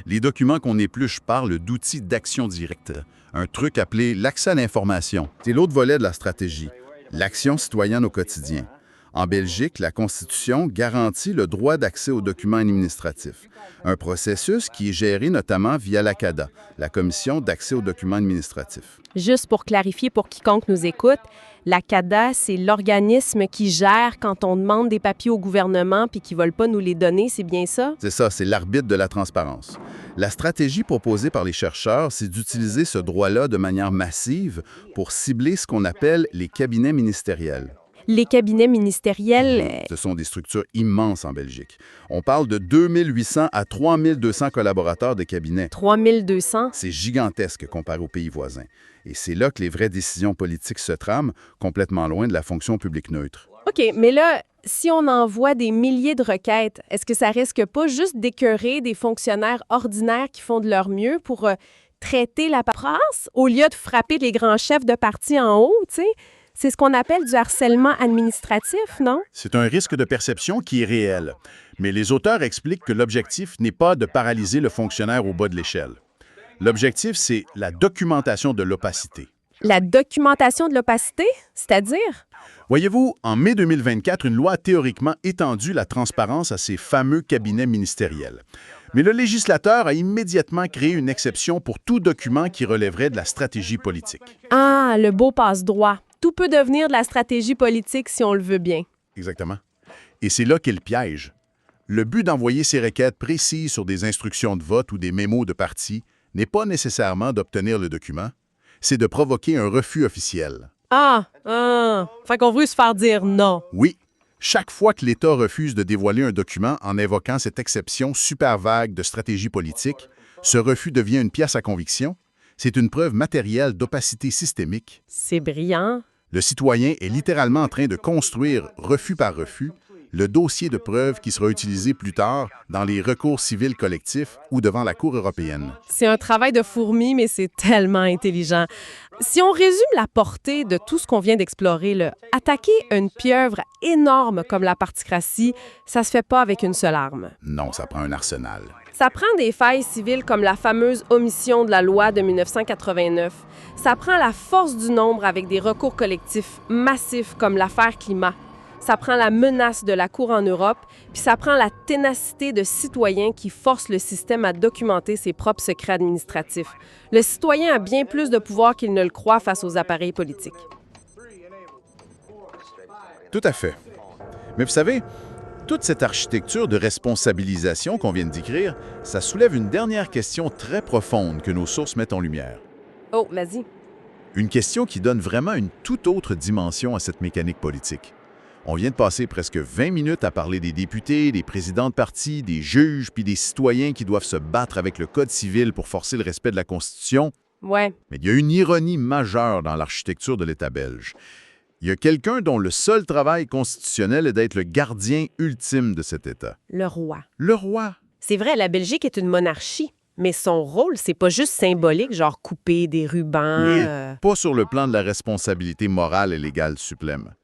les documents qu'on épluche parlent d'outils d'action directe. Un truc appelé l'accès à l'information. C'est l'autre volet de la stratégie, l'action citoyenne au quotidien. En Belgique, la Constitution garantit le droit d'accès aux documents administratifs, un processus qui est géré notamment via la CADA, la Commission d'accès aux documents administratifs. Juste pour clarifier pour quiconque nous écoute, la CADA, c'est l'organisme qui gère quand on demande des papiers au gouvernement puis qu'ils ne veulent pas nous les donner, c'est bien ça? C'est ça, c'est l'arbitre de la transparence. La stratégie proposée par les chercheurs, c'est d'utiliser ce droit-là de manière massive pour cibler ce qu'on appelle les cabinets ministériels. Les cabinets ministériels... Ce sont des structures immenses en Belgique. On parle de 2800 à 3200 collaborateurs de cabinets. 3200? C'est gigantesque comparé aux pays voisins. Et c'est là que les vraies décisions politiques se trament, complètement loin de la fonction publique neutre. OK, mais là, si on envoie des milliers de requêtes, est-ce que ça risque pas juste d'écœurer des fonctionnaires ordinaires qui font de leur mieux pour traiter la paperasse au lieu de frapper les grands chefs de parti en haut, tu sais? C'est ce qu'on appelle du harcèlement administratif, non? C'est un risque de perception qui est réel. Mais les auteurs expliquent que l'objectif n'est pas de paralyser le fonctionnaire au bas de l'échelle. L'objectif, c'est la documentation de l'opacité. La documentation de l'opacité, c'est-à-dire? Voyez-vous, en mai 2024, une loi a théoriquement étendu la transparence à ces fameux cabinets ministériels. Mais le législateur a immédiatement créé une exception pour tout document qui relèverait de la stratégie politique. Ah, le beau passe-droit. Tout peut devenir de la stratégie politique si on le veut bien. Exactement. Et c'est là qu'est le piège. Le but d'envoyer ces requêtes précises sur des instructions de vote ou des mémos de parti n'est pas nécessairement d'obtenir le document, c'est de provoquer un refus officiel. Fait qu'on veut se faire dire non. Oui, chaque fois que l'État refuse de dévoiler un document en invoquant cette exception super vague de stratégie politique, ce refus devient une pièce à conviction. C'est une preuve matérielle d'opacité systémique. C'est brillant. Le citoyen est littéralement en train de construire, refus par refus, le dossier de preuve qui sera utilisé plus tard dans les recours civils collectifs ou devant la Cour européenne. C'est un travail de fourmi, mais c'est tellement intelligent. Si on résume la portée de tout ce qu'on vient d'explorer, là, attaquer une pieuvre énorme comme la particratie, ça se fait pas avec une seule arme. Non, ça prend un arsenal. Ça prend des failles civiles comme la fameuse omission de la loi de 1989. Ça prend la force du nombre avec des recours collectifs massifs comme l'affaire climat. Ça prend la menace de la Cour en Europe, puis ça prend la ténacité de citoyens qui forcent le système à documenter ses propres secrets administratifs. Le citoyen a bien plus de pouvoir qu'il ne le croit face aux appareils politiques. Tout à fait. Mais vous savez, toute cette architecture de responsabilisation qu'on vient de décrire, ça soulève une dernière question très profonde que nos sources mettent en lumière. Oh, vas-y. Une question qui donne vraiment une toute autre dimension à cette mécanique politique. On vient de passer presque 20 minutes à parler des députés, des présidents de partis, des juges, puis des citoyens qui doivent se battre avec le Code civil pour forcer le respect de la Constitution. Ouais. Mais il y a une ironie majeure dans l'architecture de l'État belge. Il y a quelqu'un dont le seul travail constitutionnel est d'être le gardien ultime de cet État. Le roi. Le roi. C'est vrai, la Belgique est une monarchie, mais son rôle, c'est pas juste symbolique, genre couper des rubans. Pas sur le plan de la responsabilité morale et légale suprême.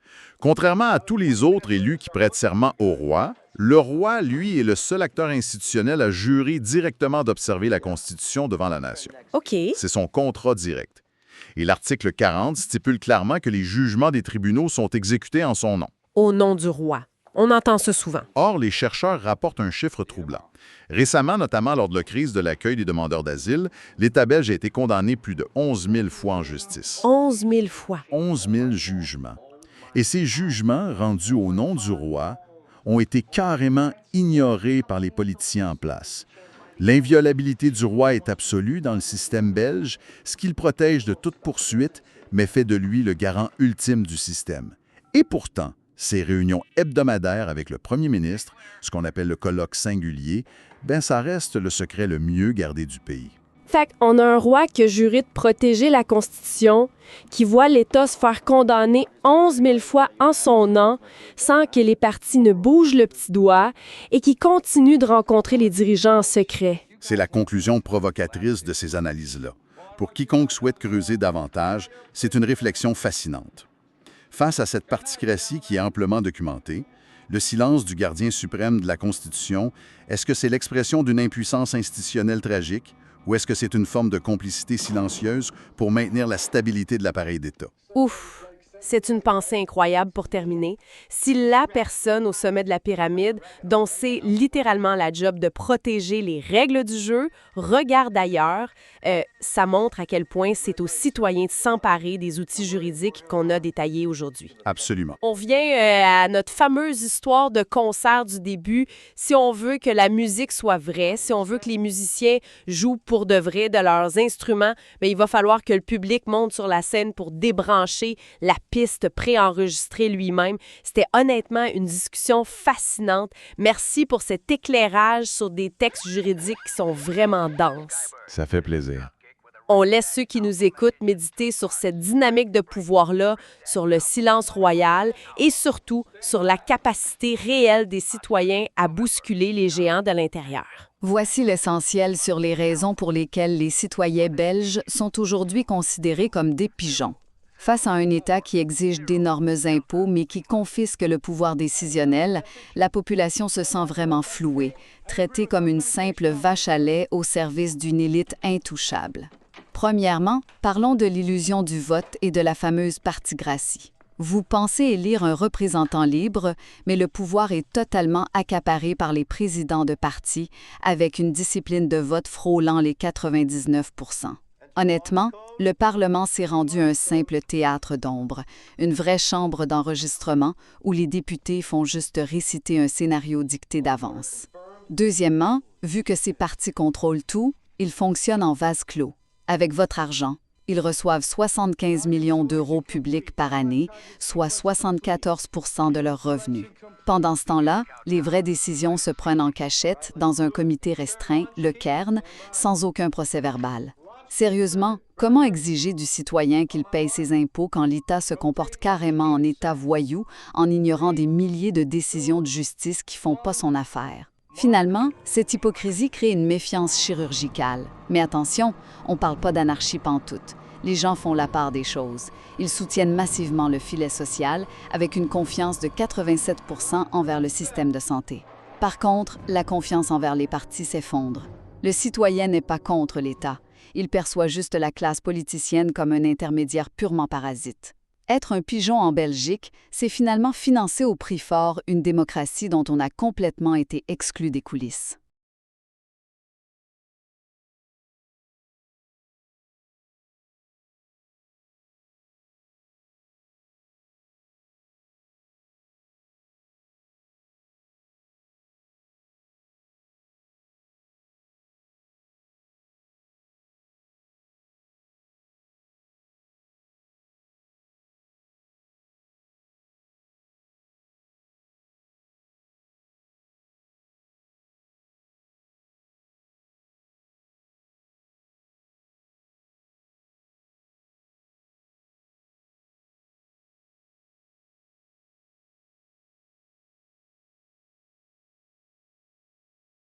Contrairement à tous les autres élus qui prêtent serment au roi, le roi, lui, est le seul acteur institutionnel à jurer directement d'observer la Constitution devant la nation. OK. C'est son contrat direct. Et l'article 40 stipule clairement que les jugements des tribunaux sont exécutés en son nom. Au nom du roi. On entend ça souvent. Or, les chercheurs rapportent un chiffre troublant. Récemment, notamment lors de la crise de l'accueil des demandeurs d'asile, l'État belge a été condamné plus de 11 000 fois en justice. 11 000 fois. 11 000 jugements. Et ces jugements, rendus au nom du roi, ont été carrément ignorés par les politiciens en place. L'inviolabilité du roi est absolue dans le système belge, ce qui le protège de toute poursuite, mais fait de lui le garant ultime du système. Et pourtant, ces réunions hebdomadaires avec le premier ministre, ce qu'on appelle le colloque singulier, ça reste le secret le mieux gardé du pays. Fait qu'on a un roi qui a juré de protéger la Constitution, qui voit l'État se faire condamner 11 000 fois en son nom, sans que les partis ne bougent le petit doigt, et qui continue de rencontrer les dirigeants en secret. C'est la conclusion provocatrice de ces analyses-là. Pour quiconque souhaite creuser davantage, c'est une réflexion fascinante. Face à cette particratie qui est amplement documentée, le silence du gardien suprême de la Constitution, est-ce que c'est l'expression d'une impuissance institutionnelle tragique ou est-ce que c'est une forme de complicité silencieuse pour maintenir la stabilité de l'appareil d'État? Ouf! C'est une pensée incroyable pour terminer. Si la personne au sommet de la pyramide, dont c'est littéralement la job de protéger les règles du jeu, regarde ailleurs, ça montre à quel point c'est aux citoyens de s'emparer des outils juridiques qu'on a détaillés aujourd'hui. Absolument. On vient à notre fameuse histoire de concert du début. Si on veut que la musique soit vraie, si on veut que les musiciens jouent pour de vrai de leurs instruments, il va falloir que le public monte sur la scène pour débrancher la piste préenregistrée lui-même. C'était honnêtement une discussion fascinante. Merci pour cet éclairage sur des textes juridiques qui sont vraiment denses. Ça fait plaisir. On laisse ceux qui nous écoutent méditer sur cette dynamique de pouvoir-là, sur le silence royal et surtout sur la capacité réelle des citoyens à bousculer les géants de l'intérieur. Voici l'essentiel sur les raisons pour lesquelles les citoyens belges sont aujourd'hui considérés comme des pigeons. Face à un État qui exige d'énormes impôts mais qui confisque le pouvoir décisionnel, la population se sent vraiment flouée, traitée comme une simple vache à lait au service d'une élite intouchable. Premièrement, parlons de l'illusion du vote et de la fameuse partigracie. Vous pensez élire un représentant libre, mais le pouvoir est totalement accaparé par les présidents de partis, avec une discipline de vote frôlant les 99 %. Honnêtement, le Parlement s'est rendu un simple théâtre d'ombre, une vraie chambre d'enregistrement où les députés font juste réciter un scénario dicté d'avance. Deuxièmement, vu que ces partis contrôlent tout, ils fonctionnent en vase clos. Avec votre argent, ils reçoivent 75 millions d'euros publics par année, soit 74 % de leurs revenus. Pendant ce temps-là, les vraies décisions se prennent en cachette dans un comité restreint, le Cairn, sans aucun procès-verbal. Sérieusement, comment exiger du citoyen qu'il paye ses impôts quand l'État se comporte carrément en État voyou en ignorant des milliers de décisions de justice qui font pas son affaire? Finalement, cette hypocrisie crée une méfiance chirurgicale. Mais attention, on parle pas d'anarchie pantoute. Les gens font la part des choses. Ils soutiennent massivement le filet social avec une confiance de 87 % envers le système de santé. Par contre, la confiance envers les partis s'effondre. Le citoyen n'est pas contre l'État. Il perçoit juste la classe politicienne comme un intermédiaire purement parasite. Être un pigeon en Belgique, c'est finalement financer au prix fort une démocratie dont on a complètement été exclu des coulisses.